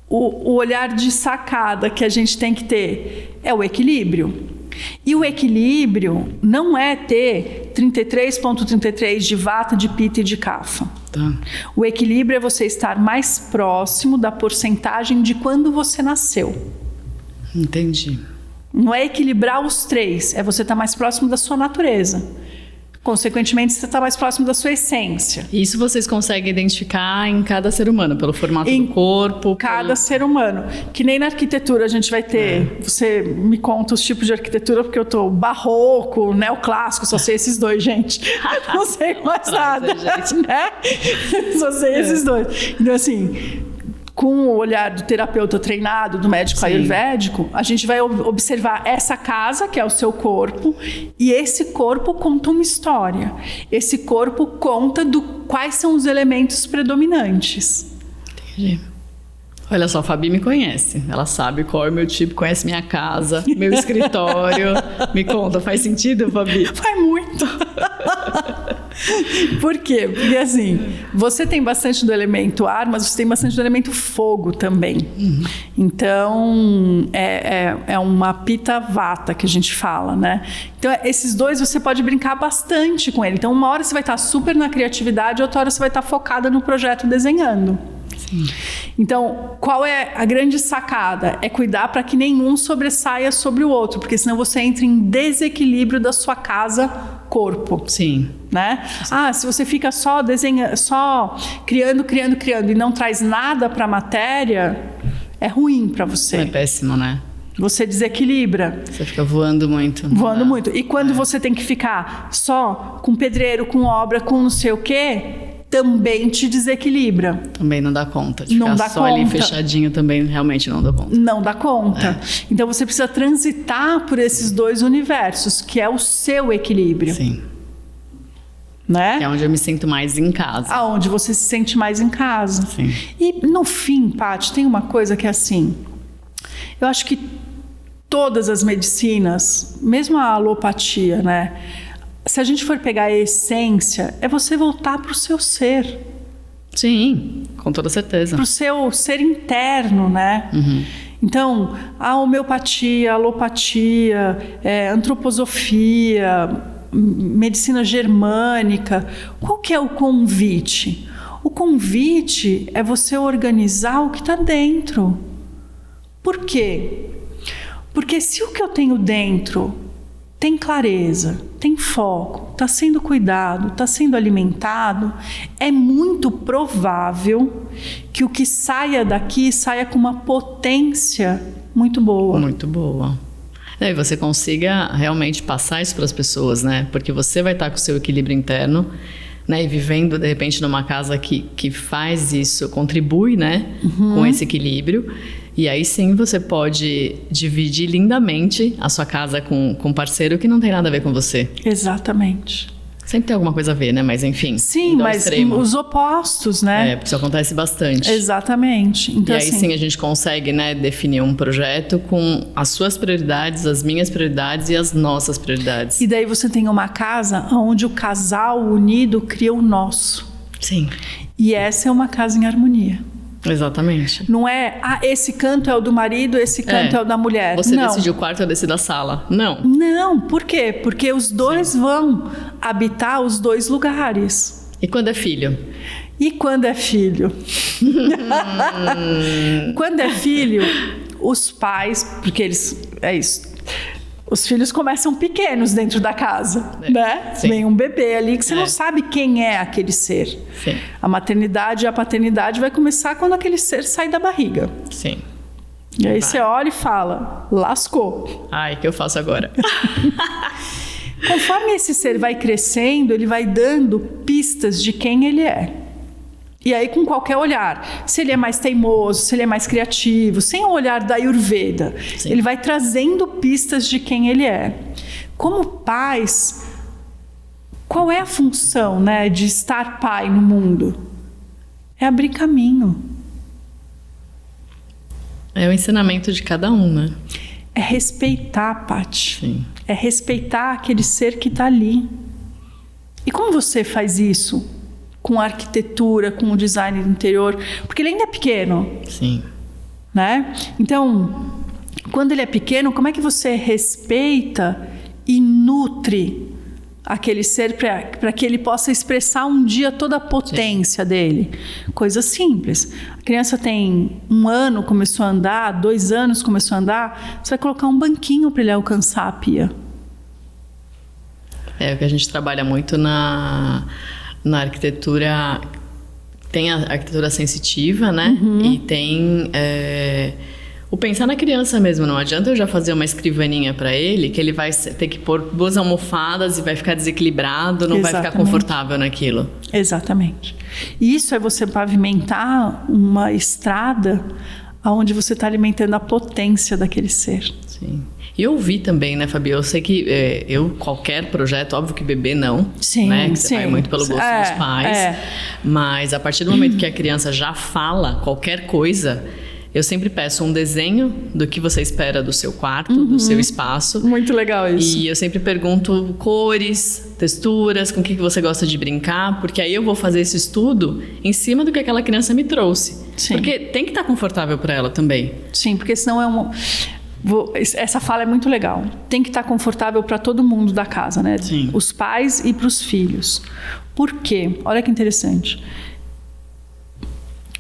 o olhar de sacada que a gente tem que ter? É o equilíbrio. E o equilíbrio não é ter 33,33 de Vata, de Pitta e de Kapha. Tá. O equilíbrio é você estar mais próximo da porcentagem de quando você nasceu. Entendi. Não é equilibrar os três, é você estar mais próximo da sua natureza. Consequentemente, você está mais próximo da sua essência. Isso vocês conseguem identificar em cada ser humano, pelo formato do corpo? Cada ser humano. Que nem na arquitetura a gente vai ter... Você me conta os tipos de arquitetura, porque eu estou barroco, neoclássico, só sei esses dois, gente. Não sei mais nada. Né? Só sei esses dois. Então, assim... com o olhar do terapeuta treinado, do médico ayurvédico, a gente vai observar essa casa, que é o seu corpo, e esse corpo conta uma história. Esse corpo conta quais são os elementos predominantes. Entendi. Olha só, a Fabi me conhece. Ela sabe qual é o meu tipo, conhece minha casa, meu escritório. Me conta, faz sentido, Fabi? Faz muito. Por quê? Porque assim, você tem bastante do elemento ar, mas você tem bastante do elemento fogo também. Então, é uma pita vata que a gente fala, né? Então, esses dois você pode brincar bastante com ele. Então, uma hora você vai estar super na criatividade, outra hora você vai estar focada no projeto desenhando. Sim. Então, qual é a grande sacada? É cuidar para que nenhum sobressaia sobre o outro, porque senão você entra em desequilíbrio da sua casa-corpo. Sim. Né? Se você fica só criando e não traz nada para a matéria, é ruim para você. É péssimo, né? Você desequilibra. Você fica voando muito. Voando muito. E quando você tem que ficar só com pedreiro, com obra, com não sei o quê, também te desequilibra. Também não dá conta. De ficar só ali fechadinho também realmente não dá conta. Não dá conta. Então você precisa transitar por esses dois universos, que é o seu equilíbrio. Sim. Né? É onde eu me sinto mais em casa. Aonde você se sente mais em casa. Sim. E no fim, Paty, tem uma coisa que é assim, eu acho que todas as medicinas, mesmo a alopatia, né? Se a gente for pegar a essência, é você voltar para o seu ser. Sim, com toda certeza. Para o seu ser interno, né? Então, a homeopatia, a alopatia, antroposofia, medicina germânica, qual que é o convite? O convite é você organizar o que está dentro. Por quê? Porque se o que eu tenho dentro tem clareza, tem foco, está sendo cuidado, está sendo alimentado, é muito provável que o que saia daqui saia com uma potência muito boa. Muito boa. E você consiga realmente passar isso para as pessoas, né? Porque você vai estar com o seu equilíbrio interno, né? E vivendo, de repente, numa casa que faz isso, contribui, né? Com esse equilíbrio. E aí sim você pode dividir lindamente a sua casa com um parceiro que não tem nada a ver com você. Exatamente. Sempre tem alguma coisa a ver, né? Mas enfim. Sim, mas os opostos, né? Porque isso acontece bastante. Exatamente. Então, e aí sim a gente consegue, né, definir um projeto com as suas prioridades, as minhas prioridades e as nossas prioridades. E daí você tem uma casa onde o casal unido cria o nosso. Sim. E essa é uma casa em harmonia. Exatamente. Não é, esse canto é o do marido, esse canto é o da mulher. Você decide o quarto, eu decido a sala. Não. Não, por quê? Porque os dois vão habitar os dois lugares. E quando é filho? E quando é filho? Quando é filho, os pais, porque eles... É isso. Os filhos começam pequenos dentro da casa, né? Sim. Vem um bebê ali que você não sabe quem é aquele ser. Sim. A maternidade e a paternidade vai começar quando aquele ser sai da barriga. Sim. E aí você olha e fala, lascou. Ai, o que eu faço agora? Conforme esse ser vai crescendo, ele vai dando pistas de quem ele é. E aí com qualquer olhar, se ele é mais teimoso, se ele é mais criativo, sem o olhar da Ayurveda, Sim. ele vai trazendo pistas de quem ele é. Como pais, qual é a função, né, de estar pai no mundo? É abrir caminho. É o ensinamento de cada um, né? É respeitar, Paty. Sim. É respeitar aquele ser que está ali. E como você faz isso? Com a arquitetura, com o design do interior, porque ele ainda é pequeno. Sim. Né? Então, quando ele é pequeno, como é que você respeita e nutre aquele ser para que ele possa expressar um dia toda a potência dele? Coisa simples. A criança tem 1 ano, começou a andar, 2 anos, começou a andar, você vai colocar um banquinho para ele alcançar a pia. É o que a gente trabalha muito na arquitetura. Tem a arquitetura sensitiva, né? E tem O pensar na criança mesmo, não adianta eu já fazer uma escrivaninha para ele, que ele vai ter que pôr 2 almofadas e vai ficar desequilibrado, não vai ficar confortável naquilo. Exatamente. Isso é você pavimentar uma estrada onde você está alimentando a potência daquele ser. Sim. E eu ouvi também, né, Fabi? Eu sei que qualquer projeto, óbvio que bebê não, sim, né? Que sim. você vai muito pelo gosto dos pais. Mas a partir do momento que a criança já fala qualquer coisa, eu sempre peço um desenho do que você espera do seu quarto, do seu espaço. Muito legal isso. E eu sempre pergunto cores, texturas, com o que você gosta de brincar, porque aí eu vou fazer esse estudo em cima do que aquela criança me trouxe. Sim. Porque tem que estar confortável para ela também. Sim, porque senão essa fala é muito legal. Tem que estar confortável para todo mundo da casa, né? Sim. Os pais e para os filhos. Por quê? Olha que interessante.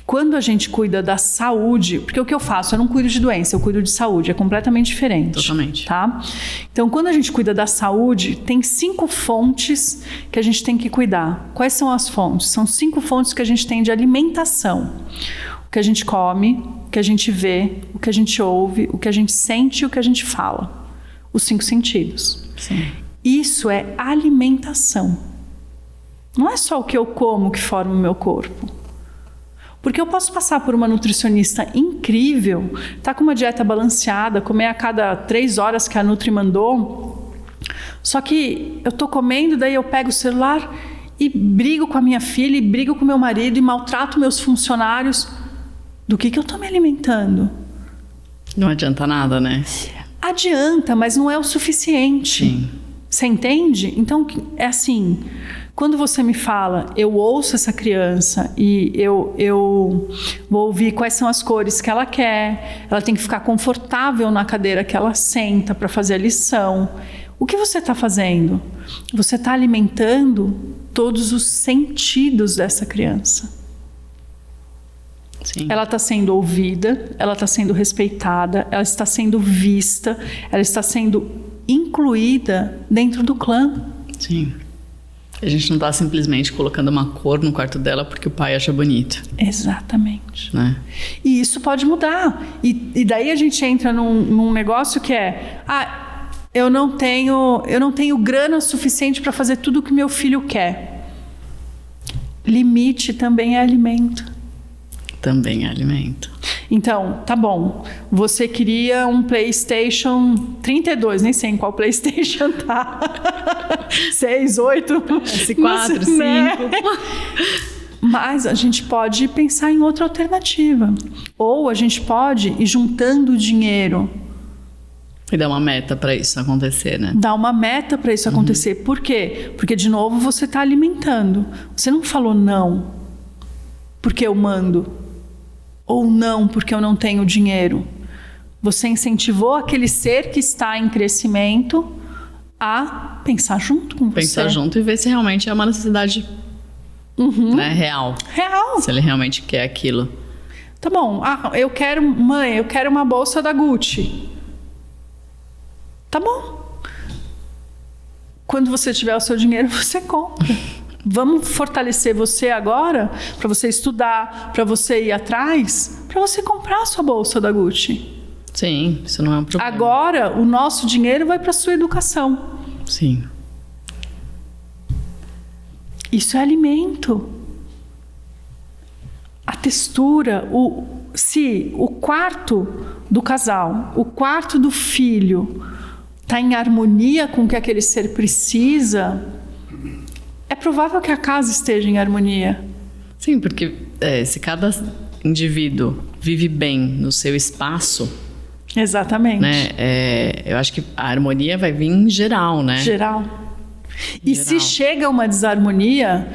Quando a gente cuida da saúde, porque o que eu faço, eu não cuido de doença, eu cuido de saúde, é completamente diferente. Totalmente. Tá? Então, quando a gente cuida da saúde, tem 5 fontes que a gente tem que cuidar. Quais são as fontes? São 5 fontes que a gente tem de alimentação. O que a gente come, o que a gente vê, o que a gente ouve, o que a gente sente e o que a gente fala. Os 5 sentidos. Sim. Isso é alimentação. Não é só o que eu como que forma o meu corpo. Porque eu posso passar por uma nutricionista incrível, tá com uma dieta balanceada, comer a cada 3 horas que a Nutri mandou, só que eu tô comendo, daí eu pego o celular e brigo com a minha filha, e brigo com meu marido, e maltrato meus funcionários. Do que eu tô me alimentando? Não adianta nada, né? Adianta, mas não é o suficiente. Sim. Você entende? Então, é assim... Quando você me fala, eu ouço essa criança e eu vou ouvir quais são as cores que ela quer, ela tem que ficar confortável na cadeira que ela senta para fazer a lição. O que você está fazendo? Você está alimentando todos os sentidos dessa criança. Sim. Ela está sendo ouvida, ela está sendo respeitada, ela está sendo vista, ela está sendo incluída dentro do clã. Sim. A gente não está simplesmente colocando uma cor no quarto dela porque o pai acha bonito. Exatamente. Né? E isso pode mudar. E daí a gente entra num negócio que é... eu não tenho grana suficiente para fazer tudo o que meu filho quer. Limite também é alimento. Também é alimento. Então, tá bom. Você queria um PlayStation 32, nem sei em qual PlayStation tá. 6, 8, S4, 5. Né? Mas a gente pode pensar em outra alternativa. Ou a gente pode ir juntando dinheiro. E dar uma meta para isso acontecer, né? Dar uma meta para isso acontecer. Por quê? Porque, de novo, você está alimentando. Você não falou não porque eu mando. Ou não porque eu não tenho dinheiro. Você incentivou aquele ser que está em crescimento a pensar junto com você. Pensar junto e ver se realmente é uma necessidade né, real. Real. Se ele realmente quer aquilo. Tá bom. Eu quero uma bolsa da Gucci. Tá bom. Quando você tiver o seu dinheiro, você compra. Vamos fortalecer você agora para você estudar, para você ir atrás, para você comprar a sua bolsa da Gucci. Sim, isso não é um problema. Agora, o nosso dinheiro vai para a sua educação. Sim. Isso é alimento. A textura, se o quarto do casal, o quarto do filho está em harmonia com o que aquele ser precisa, é provável que a casa esteja em harmonia. Sim, porque se cada indivíduo vive bem no seu espaço... Exatamente. Né, eu acho que a harmonia vai vir em geral, né? Geral. E se chega uma desarmonia,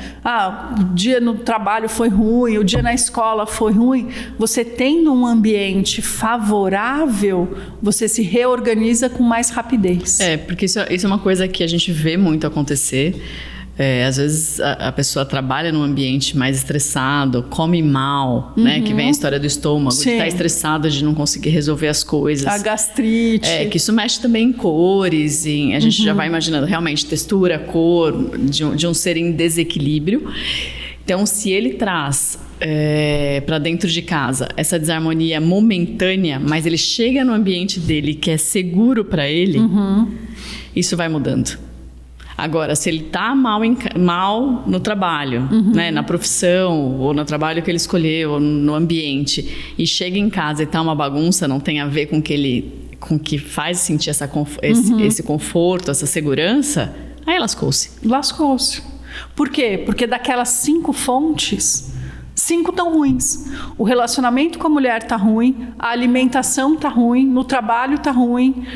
o dia no trabalho foi ruim, o dia na escola foi ruim, você tendo um ambiente favorável, você se reorganiza com mais rapidez. Porque isso é uma coisa que a gente vê muito acontecer. Às vezes a pessoa trabalha num ambiente mais estressado, come mal, né? Que vem a história do estômago, de estar estressado, de não conseguir resolver as coisas. A gastrite. Que isso mexe também em cores, a gente já vai imaginando realmente textura, cor, de um ser em desequilíbrio. Então, se ele traz para dentro de casa, essa desarmonia momentânea, mas ele chega no ambiente dele que é seguro para ele, isso vai mudando. Agora, se ele tá mal no trabalho, né, na profissão, ou no trabalho que ele escolheu, ou no ambiente, e chega em casa e tá uma bagunça, não tem a ver com o que faz sentir esse conforto, essa segurança, aí lascou-se. Lascou-se. Por quê? Porque daquelas 5 fontes, 5 estão ruins. O relacionamento com a mulher tá ruim, a alimentação tá ruim, no trabalho tá ruim,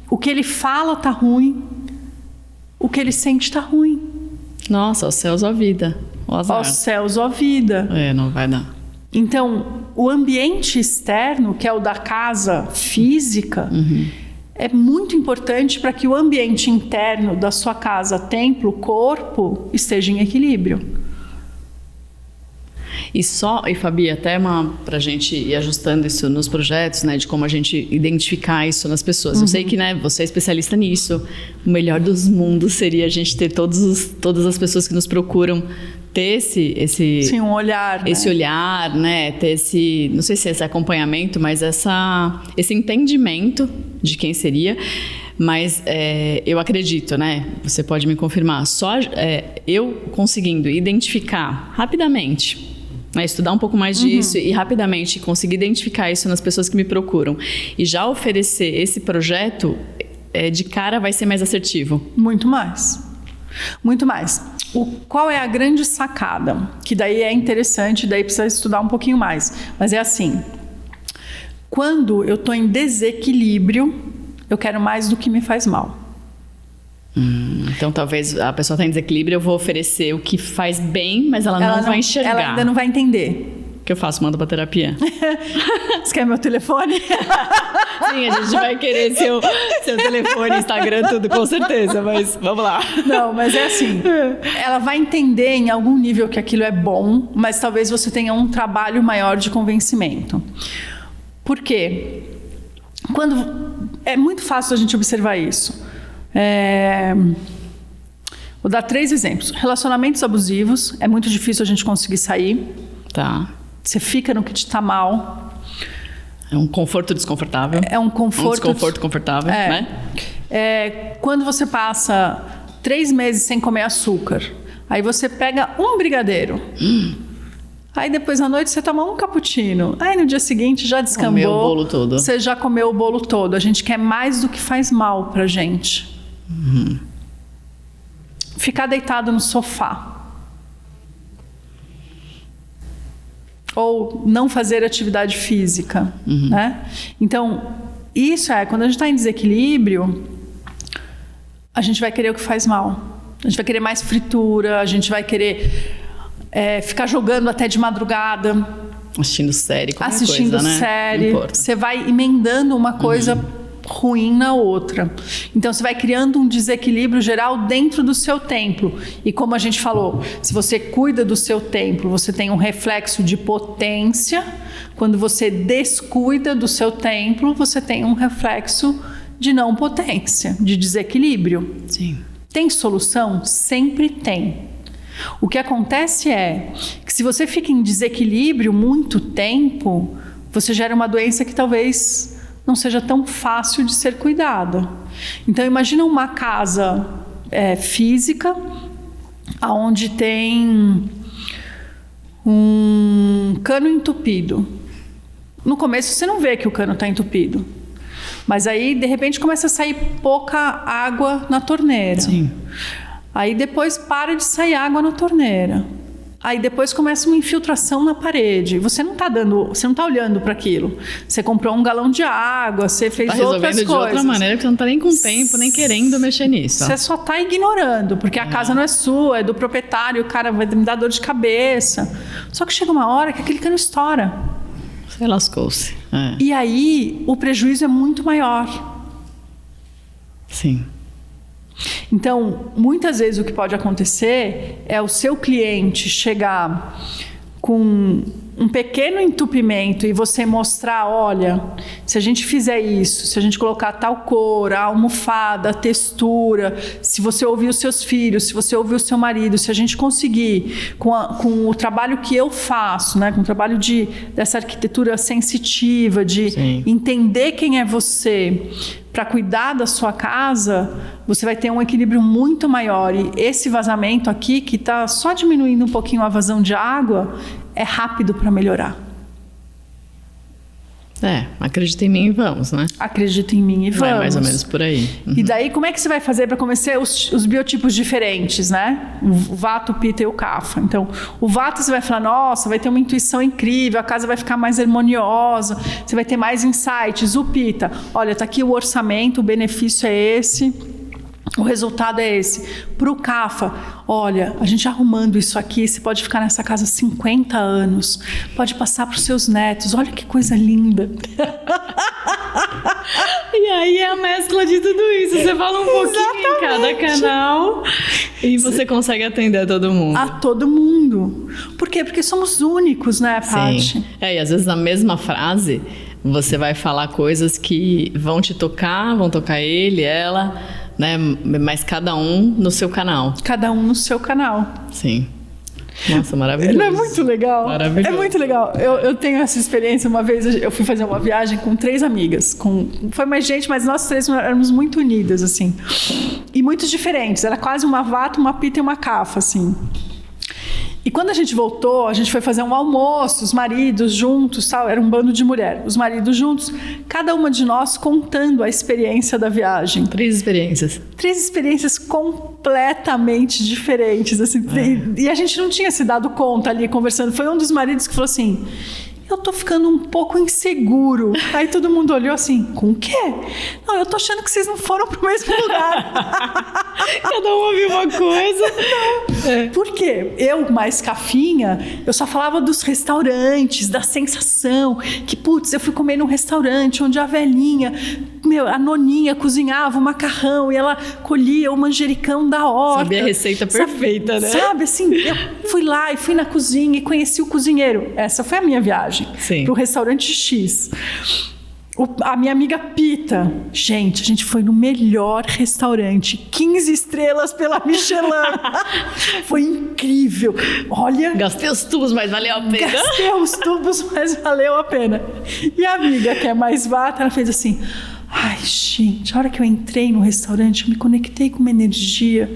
o que ele fala tá ruim, o que ele sente tá ruim. Nossa, aos céus ou a vida. Aos céus ou a vida. Não vai dar. Então, o ambiente externo, que é o da casa física, é muito importante para que o ambiente interno da sua casa, templo, corpo, esteja em equilíbrio. E Fabi, até pra gente ir ajustando isso nos projetos, né, de como a gente identificar isso nas pessoas. Eu sei que, né, você é especialista nisso. O melhor dos mundos seria a gente ter todas as pessoas que nos procuram ter esse Sim, um olhar, esse né? olhar, né, ter esse, não sei se é esse acompanhamento, mas esse entendimento de quem seria. Mas eu acredito, né? Você pode me confirmar. Só eu conseguindo identificar rapidamente, né, estudar um pouco mais disso e rapidamente conseguir identificar isso nas pessoas que me procuram e já oferecer esse projeto, de cara vai ser mais assertivo. Muito mais. Muito mais. Qual é a grande sacada? Que daí é interessante, daí precisa estudar um pouquinho mais. Mas é assim, quando eu estou em desequilíbrio, eu quero mais do que me faz mal. Então talvez a pessoa está em desequilíbrio, eu vou oferecer o que faz bem, mas ela não vai enxergar. Ela ainda não vai entender. O que eu faço? Mando pra terapia. Você quer meu telefone? Sim, a gente vai querer seu telefone, Instagram, tudo, com certeza, mas vamos lá. Não, mas é assim, ela vai entender em algum nível que aquilo é bom, mas talvez você tenha um trabalho maior de convencimento. Por quê? É muito fácil a gente observar isso. Vou dar 3 exemplos. Relacionamentos abusivos, é muito difícil a gente conseguir sair. Tá. Você fica no que te tá mal. É um conforto desconfortável. É um desconforto confortável, né? Quando você passa 3 meses sem comer açúcar, aí você pega um brigadeiro. Aí depois à noite você toma um cappuccino. Aí no dia seguinte já descambou. Comeu o bolo todo. Você já comeu o bolo todo. A gente quer mais do que faz mal pra gente. Ficar deitado no sofá. Ou não fazer atividade física, né? Então, isso quando a gente está em desequilíbrio, a gente vai querer o que faz mal. A gente vai querer mais fritura, a gente vai querer ficar jogando até de madrugada. Assistindo série, qualquer assistindo coisa, né? série. Você vai emendando uma coisa ruim na outra. Então você vai criando um desequilíbrio geral dentro do seu templo. E como a gente falou, se você cuida do seu templo, você tem um reflexo de potência. Quando você descuida do seu templo, você tem um reflexo de não potência, de desequilíbrio. Sim. Tem solução? Sempre tem. O que acontece é que se você fica em desequilíbrio muito tempo, você gera uma doença que talvez não seja tão fácil de ser cuidada. Então imagina uma casa física onde tem um cano entupido. No começo você não vê que o cano está entupido, mas aí de repente começa a sair pouca água na torneira. Sim. Aí depois para de sair água na torneira. Aí depois começa uma infiltração na parede. Você não está olhando para aquilo. Você comprou um galão de água, você fez outras coisas. De outra maneira, que você não está nem com tempo, nem querendo mexer nisso. Você só está ignorando, porque a casa não é sua, é do proprietário, o cara vai me dar dor de cabeça. Só que chega uma hora que aquele cano estoura. Você lascou-se. E aí o prejuízo é muito maior. Sim. Então, muitas vezes o que pode acontecer é o seu cliente chegar com um pequeno entupimento e você mostrar, olha, se a gente fizer isso, se a gente colocar tal cor, a almofada, a textura, se você ouvir os seus filhos, se você ouvir o seu marido, se a gente conseguir, com o trabalho que eu faço, né, com o trabalho dessa arquitetura sensitiva, de entender quem é você, para cuidar da sua casa, você vai ter um equilíbrio muito maior. E esse vazamento aqui, que está só diminuindo um pouquinho a vazão de água, é rápido para melhorar. Acredita em mim e vamos, né? Acredita em mim e vamos. Vai mais ou menos por aí. E daí, como é que você vai fazer para conhecer os biotipos diferentes, né? O Vata, o Pitta e o Kapha. Então, o Vata você vai falar, nossa, vai ter uma intuição incrível, a casa vai ficar mais harmoniosa, você vai ter mais insights. O Pitta, olha, tá aqui o orçamento, o benefício é esse, o resultado é esse. Para o Kapha, olha, a gente arrumando isso aqui, você pode ficar nessa casa 50 anos, pode passar para os seus netos, olha que coisa linda. E aí é a mescla de tudo isso, você fala um pouquinho em cada canal e você consegue atender a todo mundo. A todo mundo. Por quê? Porque somos únicos, né, Paty? E às vezes na mesma frase você vai falar coisas que vão te tocar, vão tocar ele, ela, né? Mas cada um no seu canal. Cada um no seu canal. Sim. Nossa, maravilhoso. Não é muito legal? Maravilhoso. É muito legal. Eu tenho essa experiência. Uma vez eu fui fazer uma viagem com 3 amigas. Foi mais gente, mas nós 3 éramos muito unidas, assim. E muito diferentes. Era quase uma Vata, uma Pitta e uma Kapha, assim. E quando a gente voltou, a gente foi fazer um almoço, os maridos juntos, tal, era um bando de mulher, os maridos juntos, cada uma de nós contando a experiência da viagem. 3 experiências. 3 experiências completamente diferentes, assim, e a gente não tinha se dado conta ali conversando. Foi um dos maridos que falou assim, eu tô ficando um pouco inseguro. Aí todo mundo olhou assim, com o quê? Não, eu tô achando que vocês não foram pro mesmo lugar. Cada um ouviu uma coisa. Não. Por quê? Eu, mais cafinha, eu só falava dos restaurantes, da sensação, que, putz, eu fui comer num restaurante onde a velhinha, a noninha cozinhava o macarrão e ela colhia o manjericão da horta. Sabia a receita perfeita, né? Sabe, assim, eu fui lá e fui na cozinha e conheci o cozinheiro. Essa foi a minha viagem. Pro restaurante X. A minha amiga Pitta, gente, a gente foi no melhor restaurante, 15 estrelas pela Michelin. Foi incrível. Olha, gastei os tubos, mas valeu a pena. Gastei os tubos, mas valeu a pena. E a amiga, que é mais Vata, ela fez assim, ai, gente, a hora que eu entrei no restaurante, eu me conectei com uma energia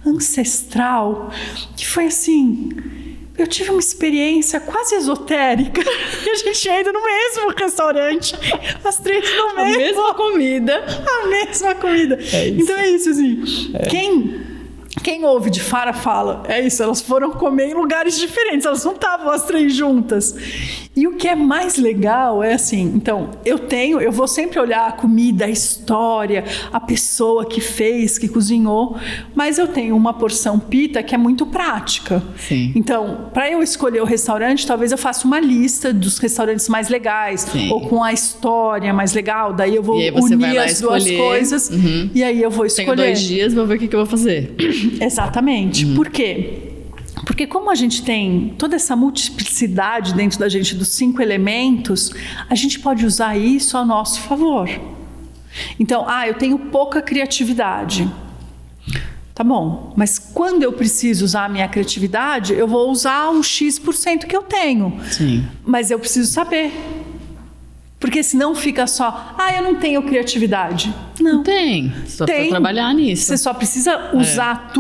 ancestral, que foi assim, eu tive uma experiência quase esotérica. E a gente ia indo no mesmo restaurante, as 3 no mesmo. A mesma comida. A mesma comida. É isso. Então é isso, assim. Quem ouve de Fara fala, é isso, elas foram comer em lugares diferentes, elas não estavam as 3 juntas. E o que é mais legal é assim, então, eu vou sempre olhar a comida, a história, a pessoa que fez, que cozinhou, mas eu tenho uma porção Pitta que é muito prática. Sim. Então, para eu escolher o restaurante, talvez eu faça uma lista dos restaurantes mais legais, sim, ou com a história mais legal, daí eu vou unir as 2 coisas, e aí eu vou escolher. Tenho 2 dias, vou ver o que eu vou fazer. Exatamente. Por quê? Porque como a gente tem toda essa multiplicidade dentro da gente dos 5 elementos, a gente pode usar isso a nosso favor. Então, eu tenho pouca criatividade. Tá bom, mas quando eu preciso usar a minha criatividade, eu vou usar o X% que eu tenho. Sim. Mas eu preciso saber. Porque senão fica só, eu não tenho criatividade. Não. Tem. Só precisa trabalhar nisso. Você só precisa usar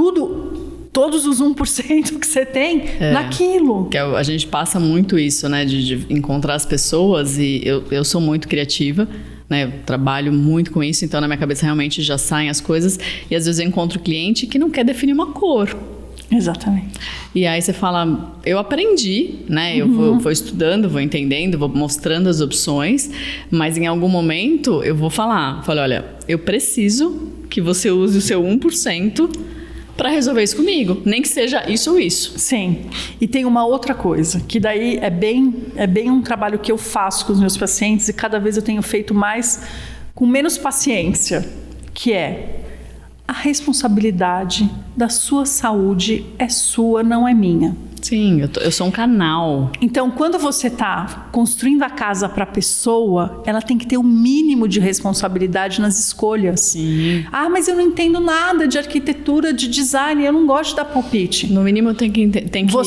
todos os 1% que você tem naquilo. Que a gente passa muito isso, né? De encontrar as pessoas, e eu sou muito criativa, né? Eu trabalho muito com isso, então na minha cabeça realmente já saem as coisas, e às vezes eu encontro cliente que não quer definir uma cor. Exatamente. E aí você fala, eu aprendi, né? Eu vou estudando, vou entendendo, vou mostrando as opções, mas em algum momento eu vou falar, olha, eu preciso que você use o seu 1% para resolver isso comigo, nem que seja isso ou isso. Sim. E tem uma outra coisa, que daí é bem um trabalho que eu faço com os meus pacientes, e cada vez eu tenho feito mais com menos paciência, que é: a responsabilidade da sua saúde é sua, não é minha. Sim, eu sou um canal. Então, quando você está construindo a casa para a pessoa, ela tem que ter o mínimo de responsabilidade nas escolhas. Sim. Ah, mas eu não entendo nada de arquitetura, de design, eu não gosto de dar palpite. No mínimo tem que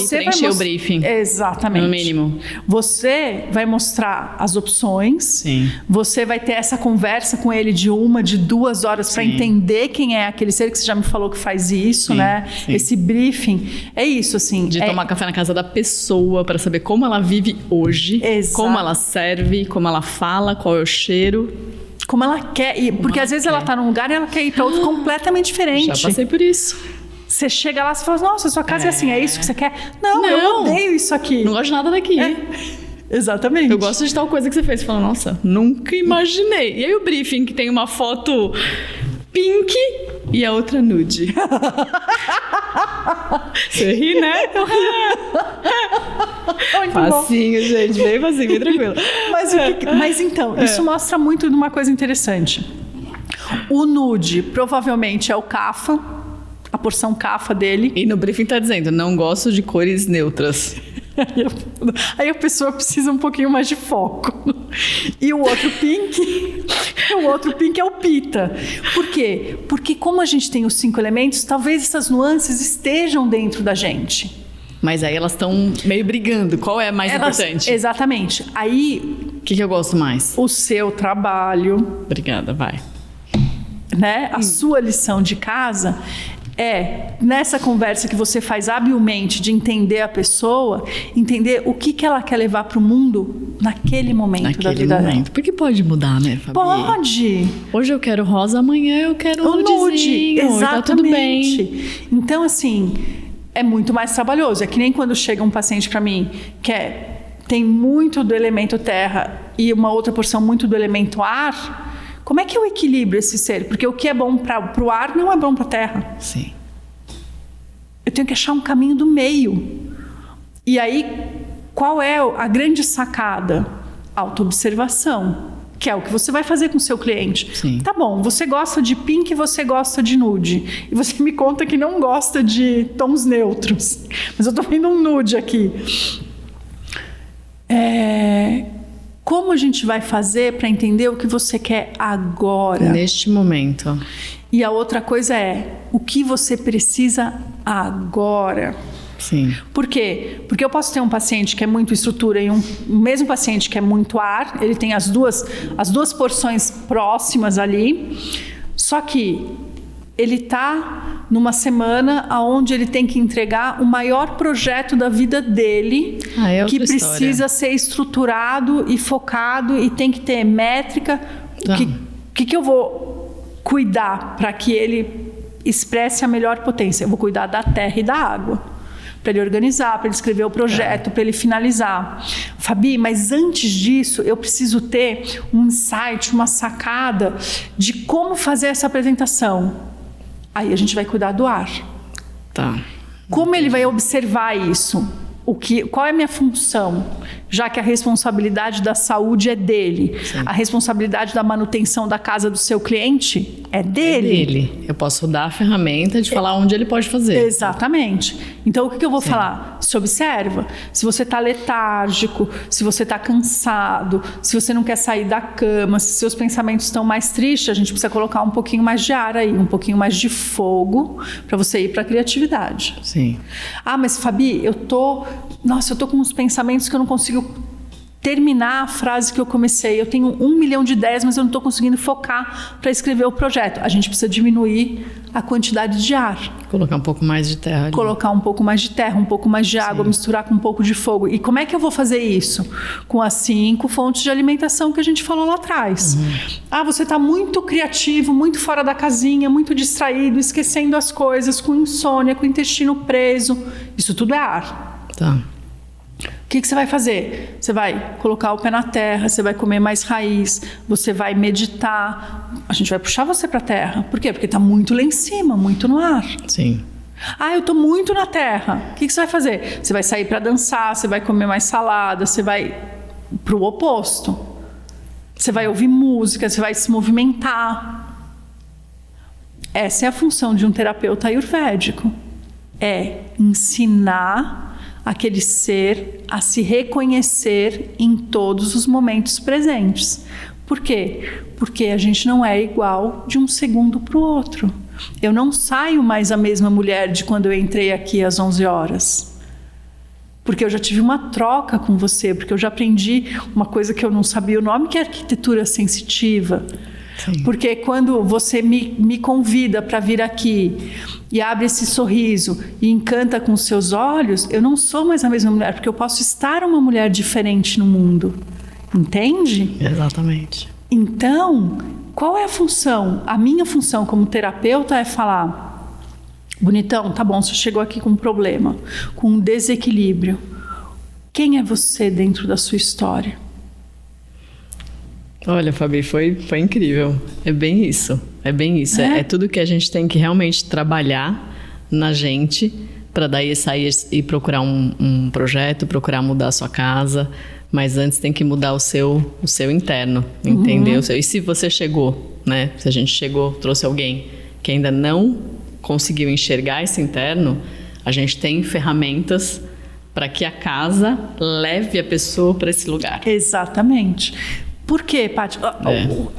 preencher o briefing. Exatamente. No mínimo. Você vai mostrar as opções. Sim. Você vai ter essa conversa com ele de 1, de 2 horas para entender quem é aquele ser que você já me falou que faz isso, sim, né? Sim. Esse briefing. É isso, assim. De tomar café na casa da pessoa para saber como ela vive hoje, Exato. como ela serve, como ela fala, qual é o cheiro. Como ela quer. Porque às vezes ela tá num lugar e ela quer ir para outro completamente diferente. Já passei por isso. Você chega lá e fala, nossa, sua casa é assim, é isso que você quer? Não, eu odeio isso aqui. Não gosto de nada daqui. Exatamente. Eu gosto de tal coisa que você fez. Você fala, nossa, nunca imaginei. E aí o briefing que tem uma foto pink e a outra nude. Você ri, né? Facinho, gente. Bem facinho, bem tranquilo. Mas então, isso mostra muito de uma coisa interessante. O nude provavelmente é o CAFA, a porção CAFA dele. E no briefing tá dizendo, não gosto de cores neutras. Aí a pessoa precisa um pouquinho mais de foco. E o outro pink é o pita. Por quê? Porque como a gente tem os 5 elementos, talvez essas nuances estejam dentro da gente. Mas aí elas estão meio brigando. Qual é mais importante? Exatamente. Aí... O que eu gosto mais? O seu trabalho. Obrigada, vai. Né? A sua lição de casa... nessa conversa que você faz habilmente de entender a pessoa, entender o que ela quer levar para o mundo naquele momento da vida dela. Porque pode mudar, né, Fabi? Pode. Hoje eu quero rosa, amanhã eu quero nude. Exatamente. Tá tudo bem. Então, assim, é muito mais trabalhoso. É que nem quando chega um paciente para mim que tem muito do elemento terra e uma outra porção muito do elemento ar. Como é que eu equilibro esse ser? Porque o que é bom para o ar não é bom para a terra. Sim. Eu tenho que achar um caminho do meio. E aí, qual é a grande sacada? Autoobservação, que é o que você vai fazer com o seu cliente. Sim. Tá bom, você gosta de pink, você gosta de nude. E você me conta que não gosta de tons neutros. Mas eu tô vendo um nude aqui. Como a gente vai fazer para entender o que você quer agora? Neste momento. E a outra coisa é o que você precisa agora. Sim. Por quê? Porque eu posso ter um paciente que é muito estrutura e um mesmo paciente que é muito ar. Ele tem as duas porções próximas ali. Só que ele está numa semana onde ele tem que entregar o maior projeto da vida dele, que precisa ser estruturado e focado e tem que ter métrica. O que eu vou cuidar para que ele expresse a melhor potência? Eu vou cuidar da terra e da água, para ele organizar, para ele escrever o projeto, para ele finalizar. Fabi, mas antes disso, eu preciso ter um insight, uma sacada de como fazer essa apresentação. Aí a gente vai cuidar do ar. Tá. Como ele vai observar isso? Qual é a minha função? Já que a responsabilidade da saúde é dele. Sim. A responsabilidade da manutenção da casa do seu cliente é dele. É dele. Eu posso dar a ferramenta de falar onde ele pode fazer. Exatamente. Então, o que eu vou falar? Se observa. Se você está letárgico, se você está cansado, se você não quer sair da cama, se seus pensamentos estão mais tristes, a gente precisa colocar um pouquinho mais de ar aí, um pouquinho mais de fogo para você ir para a criatividade. Sim. Ah, mas Fabi, eu tô com uns pensamentos que eu não consigo terminar a frase que eu comecei. Eu tenho 1 milhão de ideias, mas eu não estou conseguindo focar para escrever o projeto. A gente precisa diminuir a quantidade de ar. Colocar um pouco mais de terra ali. Colocar um pouco mais de terra, um pouco mais de água, misturar com um pouco de fogo. E como é que eu vou fazer isso? Com as 5 fontes de alimentação que a gente falou lá atrás. Ah, você está muito criativo, muito fora da casinha, muito distraído, esquecendo as coisas, com insônia, com o intestino preso. Isso tudo é ar. Tá. O que você vai fazer? Você vai colocar o pé na terra, você vai comer mais raiz, você vai meditar. A gente vai puxar você para a terra. Por quê? Porque está muito lá em cima, muito no ar. Sim. Ah, eu estou muito na terra. O que você vai fazer? Você vai sair para dançar, você vai comer mais salada, você vai para o oposto. Você vai ouvir música, você vai se movimentar. Essa é a função de um terapeuta ayurvédico. É ensinar aquele ser a se reconhecer em todos os momentos presentes. Por quê? Porque a gente não é igual de um segundo para o outro. Eu não saio mais a mesma mulher de quando eu entrei aqui às 11 horas. Porque eu já tive uma troca com você, porque eu já aprendi uma coisa que eu não sabia o nome, que é arquitetura sensitiva. Sim. Porque quando você me convida para vir aqui e abre esse sorriso e encanta com os seus olhos, eu não sou mais a mesma mulher, porque eu posso estar uma mulher diferente no mundo. Entende? Exatamente. Então, qual é a função? A minha função como terapeuta é falar: bonitão, tá bom, você chegou aqui com um problema, com um desequilíbrio. Quem é você dentro da sua história? Olha, Fabi, foi incrível. É bem isso. É tudo que a gente tem que realmente trabalhar na gente para daí sair e procurar um projeto, procurar mudar a sua casa. Mas antes tem que mudar o seu interno, entendeu? E se você chegou, né? Se a gente chegou, trouxe alguém que ainda não conseguiu enxergar esse interno, a gente tem ferramentas para que a casa leve a pessoa para esse lugar. Exatamente. Por quê, Paty?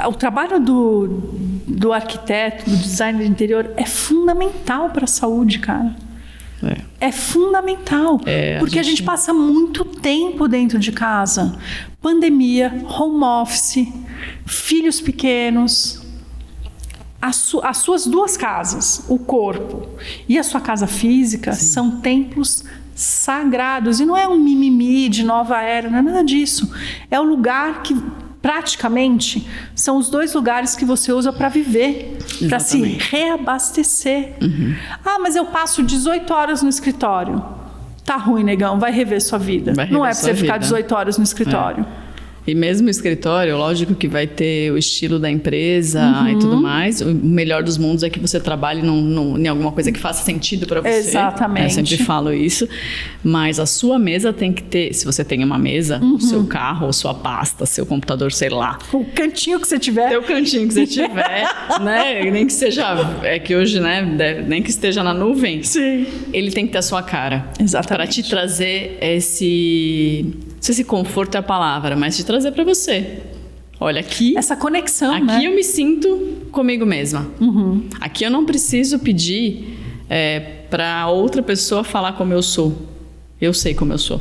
O trabalho do arquiteto, do designer de interior é fundamental para a saúde, cara. É fundamental, porque a gente passa muito tempo dentro de casa. Pandemia, home office, filhos pequenos. As suas duas casas, o corpo e a sua casa física, sim, são templos sagrados. E não é um mimimi de nova era, não é nada disso. É o lugar que praticamente são os dois lugares que você usa para viver, para se reabastecer. Ah, mas eu passo 18 horas no escritório. Tá ruim, negão, vai rever sua vida. Não é para você ficar 18 horas no escritório. E mesmo o escritório, lógico que vai ter o estilo da empresa e tudo mais. O melhor dos mundos é que você trabalhe em alguma coisa que faça sentido para você. Exatamente. Eu sempre falo isso. Mas a sua mesa tem que ter, se você tem uma mesa, o seu carro, sua pasta, seu computador, sei lá. O cantinho que você tiver. O cantinho que você tiver, né? Nem que seja, é que hoje, né? Nem que esteja na nuvem. Sim. Ele tem que ter a sua cara. Exatamente. Para te trazer esse... Não sei se conforto é a palavra, mas te trazer para você. Olha, aqui... Essa conexão, aqui, né? Eu me sinto comigo mesma. Aqui eu não preciso pedir para outra pessoa falar como eu sou. Eu sei como eu sou.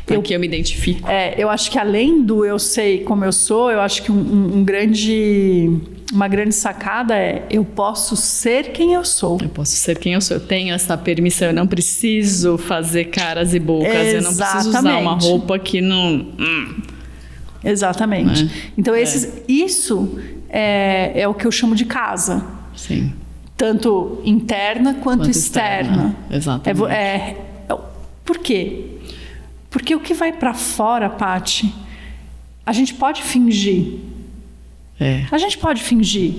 Aqui eu me identifico. Eu acho que além do eu sei como eu sou, eu acho que uma grande sacada é: eu posso ser quem eu sou. Eu posso ser quem eu sou. Eu tenho essa permissão. Eu não preciso fazer caras e bocas. Exatamente. Eu não preciso usar uma roupa que não... Exatamente. Então, isso é o que eu chamo de casa. Sim. Tanto interna quanto externa. Exatamente. Por quê? Porque o que vai para fora, Paty, a gente pode fingir. A gente pode fingir.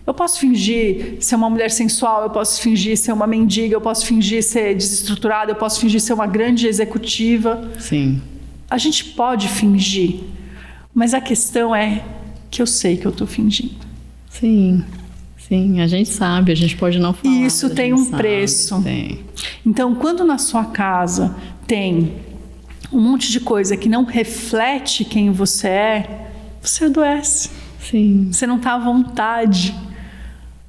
Eu posso fingir ser uma mulher sensual, eu posso fingir ser uma mendiga, eu posso fingir ser desestruturada, eu posso fingir ser uma grande executiva. Sim. A gente pode fingir. Mas a questão é que eu sei que eu estou fingindo. Sim. Sim, a gente sabe, a gente pode não falar. E isso tem um preço. Tem. Então, quando na sua casa tem um monte de coisa que não reflete quem você adoece. Sim. Você não está à vontade.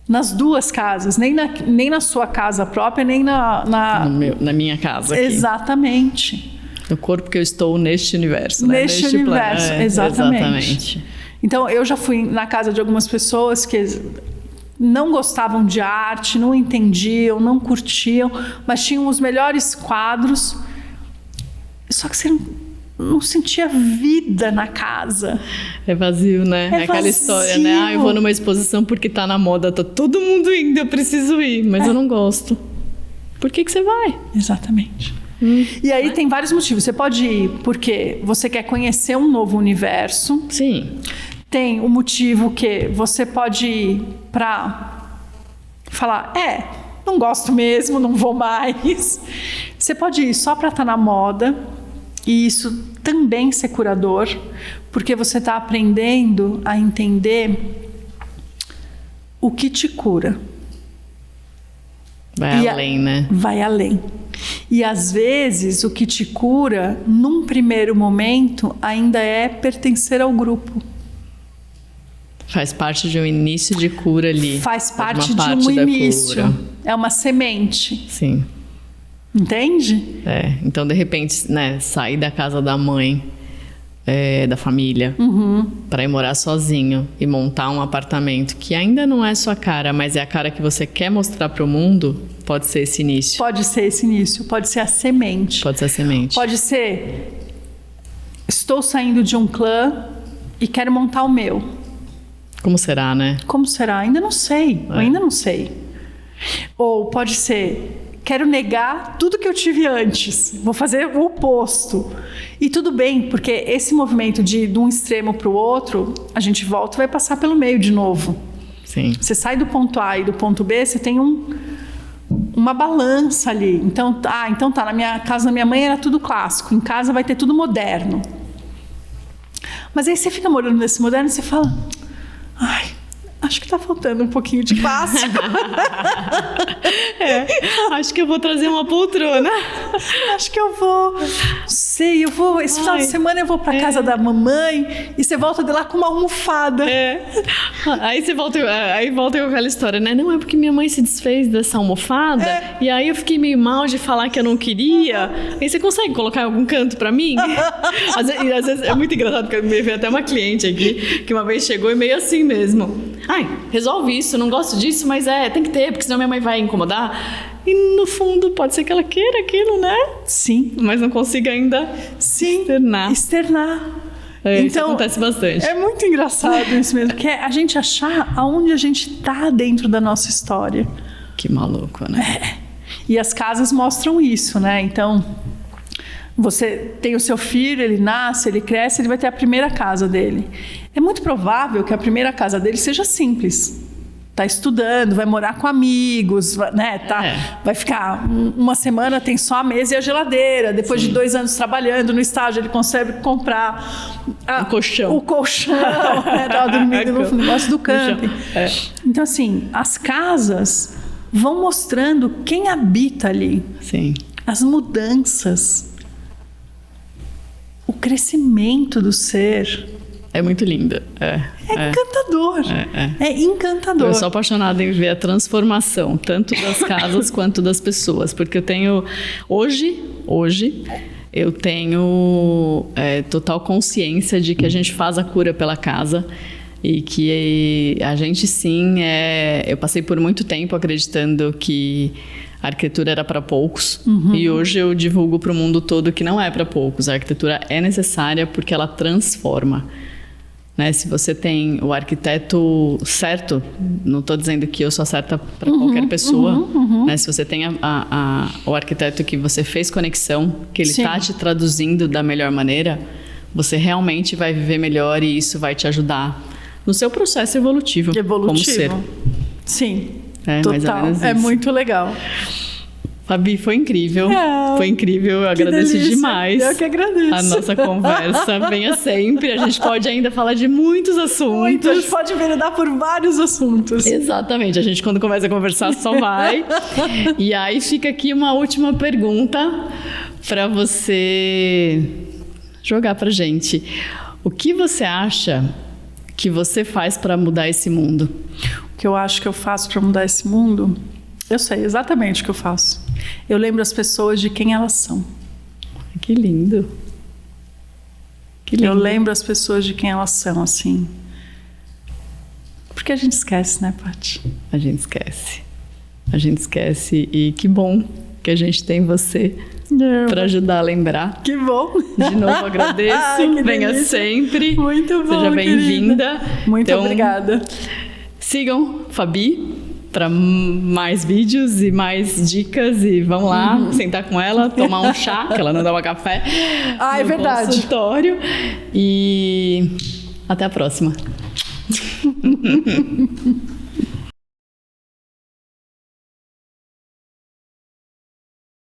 Nas duas casas, nem na sua casa própria, nem na minha casa aqui. Exatamente. No corpo que eu estou neste universo. Neste universo, exatamente. Então, eu já fui na casa de algumas pessoas que não gostavam de arte, não entendiam, não curtiam, mas tinham os melhores quadros. Só que você não sentia vida na casa. É vazio, né? É aquela história, né? Eu vou numa exposição porque tá na moda, tá todo mundo indo, eu preciso ir, mas eu não gosto. Por que você vai? Exatamente. E aí tem vários motivos. Você pode ir porque você quer conhecer um novo universo. Sim. Tem o motivo que você pode ir para falar, não gosto mesmo, não vou mais. Você pode ir só para estar na moda, e isso também ser curador, porque você está aprendendo a entender o que te cura. Vai além, né? Vai além. E às vezes o que te cura, num primeiro momento, ainda é pertencer ao grupo. Faz parte de um início de cura ali. Faz parte de um início. Cura. É uma semente. Sim. Entende? Então de repente, né, sair da casa da mãe, da família, para ir morar sozinho e montar um apartamento que ainda não é sua cara, mas é a cara que você quer mostrar para o mundo, pode ser esse início. Pode ser esse início, pode ser a semente. Pode ser a semente. Pode ser, estou saindo de um clã e quero montar o meu. Como será, né? Como será? Ainda não sei, ainda não sei. Ou pode ser, quero negar tudo que eu tive antes, vou fazer o oposto. E tudo bem, porque esse movimento de um extremo para o outro, a gente volta e vai passar pelo meio de novo. Sim. Você sai do ponto A e do ponto B, você tem uma balança ali. Então tá, na minha casa da minha mãe era tudo clássico, em casa vai ter tudo moderno. Mas aí você fica morando nesse moderno e você fala, ai, acho que tá faltando um pouquinho de clássico. Acho que eu vou trazer uma poltrona. Acho que eu vou. Sei, esse final de semana eu vou pra casa da mamãe e você volta de lá com uma almofada. Aí você volta com aquela história, né? Não, é porque minha mãe se desfez dessa almofada e aí eu fiquei meio mal de falar que eu não queria. Aí você consegue colocar em algum canto pra mim? Às vezes é muito engraçado, porque me veio até uma cliente aqui que uma vez chegou e meio assim mesmo. Ai, resolve isso, não gosto disso, mas tem que ter, porque senão minha mãe vai incomodar. E no fundo pode ser que ela queira aquilo, né? Sim. Mas não consiga ainda externar. Então, isso acontece bastante. É muito engraçado isso mesmo, que é a gente achar aonde a gente tá dentro da nossa história. Que maluco, né? E as casas mostram isso, né? Então, você tem o seu filho, ele nasce, ele cresce, ele vai ter a primeira casa dele. É muito provável que a primeira casa dele seja simples. Tá estudando, vai morar com amigos, né? Vai ficar uma semana, tem só a mesa e a geladeira. Depois de 2 anos trabalhando no estágio, ele consegue comprar o colchão. O colchão, né? Tava dormindo no negócio do camping. Então, assim, as casas vão mostrando quem habita ali. Sim. As mudanças. O crescimento do ser. É muito linda. É encantador. É encantador. Eu sou apaixonada em ver a transformação, tanto das casas quanto das pessoas. Porque eu tenho... Hoje eu tenho total consciência de que a gente faz a cura pela casa. E que a gente sim... Eu passei por muito tempo acreditando que a arquitetura era para poucos. E hoje eu divulgo para o mundo todo que não é para poucos. A arquitetura é necessária porque ela transforma. Né? Se você tem o arquiteto certo, não estou dizendo que eu sou certa para qualquer pessoa, né? Se você tem o arquiteto que você fez conexão, que ele está te traduzindo da melhor maneira, você realmente vai viver melhor e isso vai te ajudar no seu processo evolutivo. Como ser. Sim, total. Mais ou menos isso. É muito legal. Fabi, foi incrível. Foi incrível, eu agradeço delícia. Demais. Eu que agradeço. A nossa conversa. Venha sempre. A gente pode ainda falar de muitos assuntos. A gente pode enveredar por vários assuntos. Exatamente. A gente, quando começa a conversar, só vai. E aí fica aqui uma última pergunta para você jogar pra gente. O que você acha que você faz para mudar esse mundo? O que eu acho que eu faço para mudar esse mundo? Eu sei exatamente o que eu faço. Eu lembro as pessoas de quem elas são. Que lindo. Que lindo. Eu lembro as pessoas de quem elas são, assim. Porque a gente esquece, né, Paty? A gente esquece. A gente esquece e que bom que a gente tem você para ajudar a lembrar. Que bom. De novo agradeço. Venha sempre. Muito bom. Seja bem-vinda. Muito obrigada. Sigam Fabi para mais vídeos e mais dicas e vamos lá sentar com ela, tomar um chá, que ela não dá café. É verdade. Consultório. E até a próxima.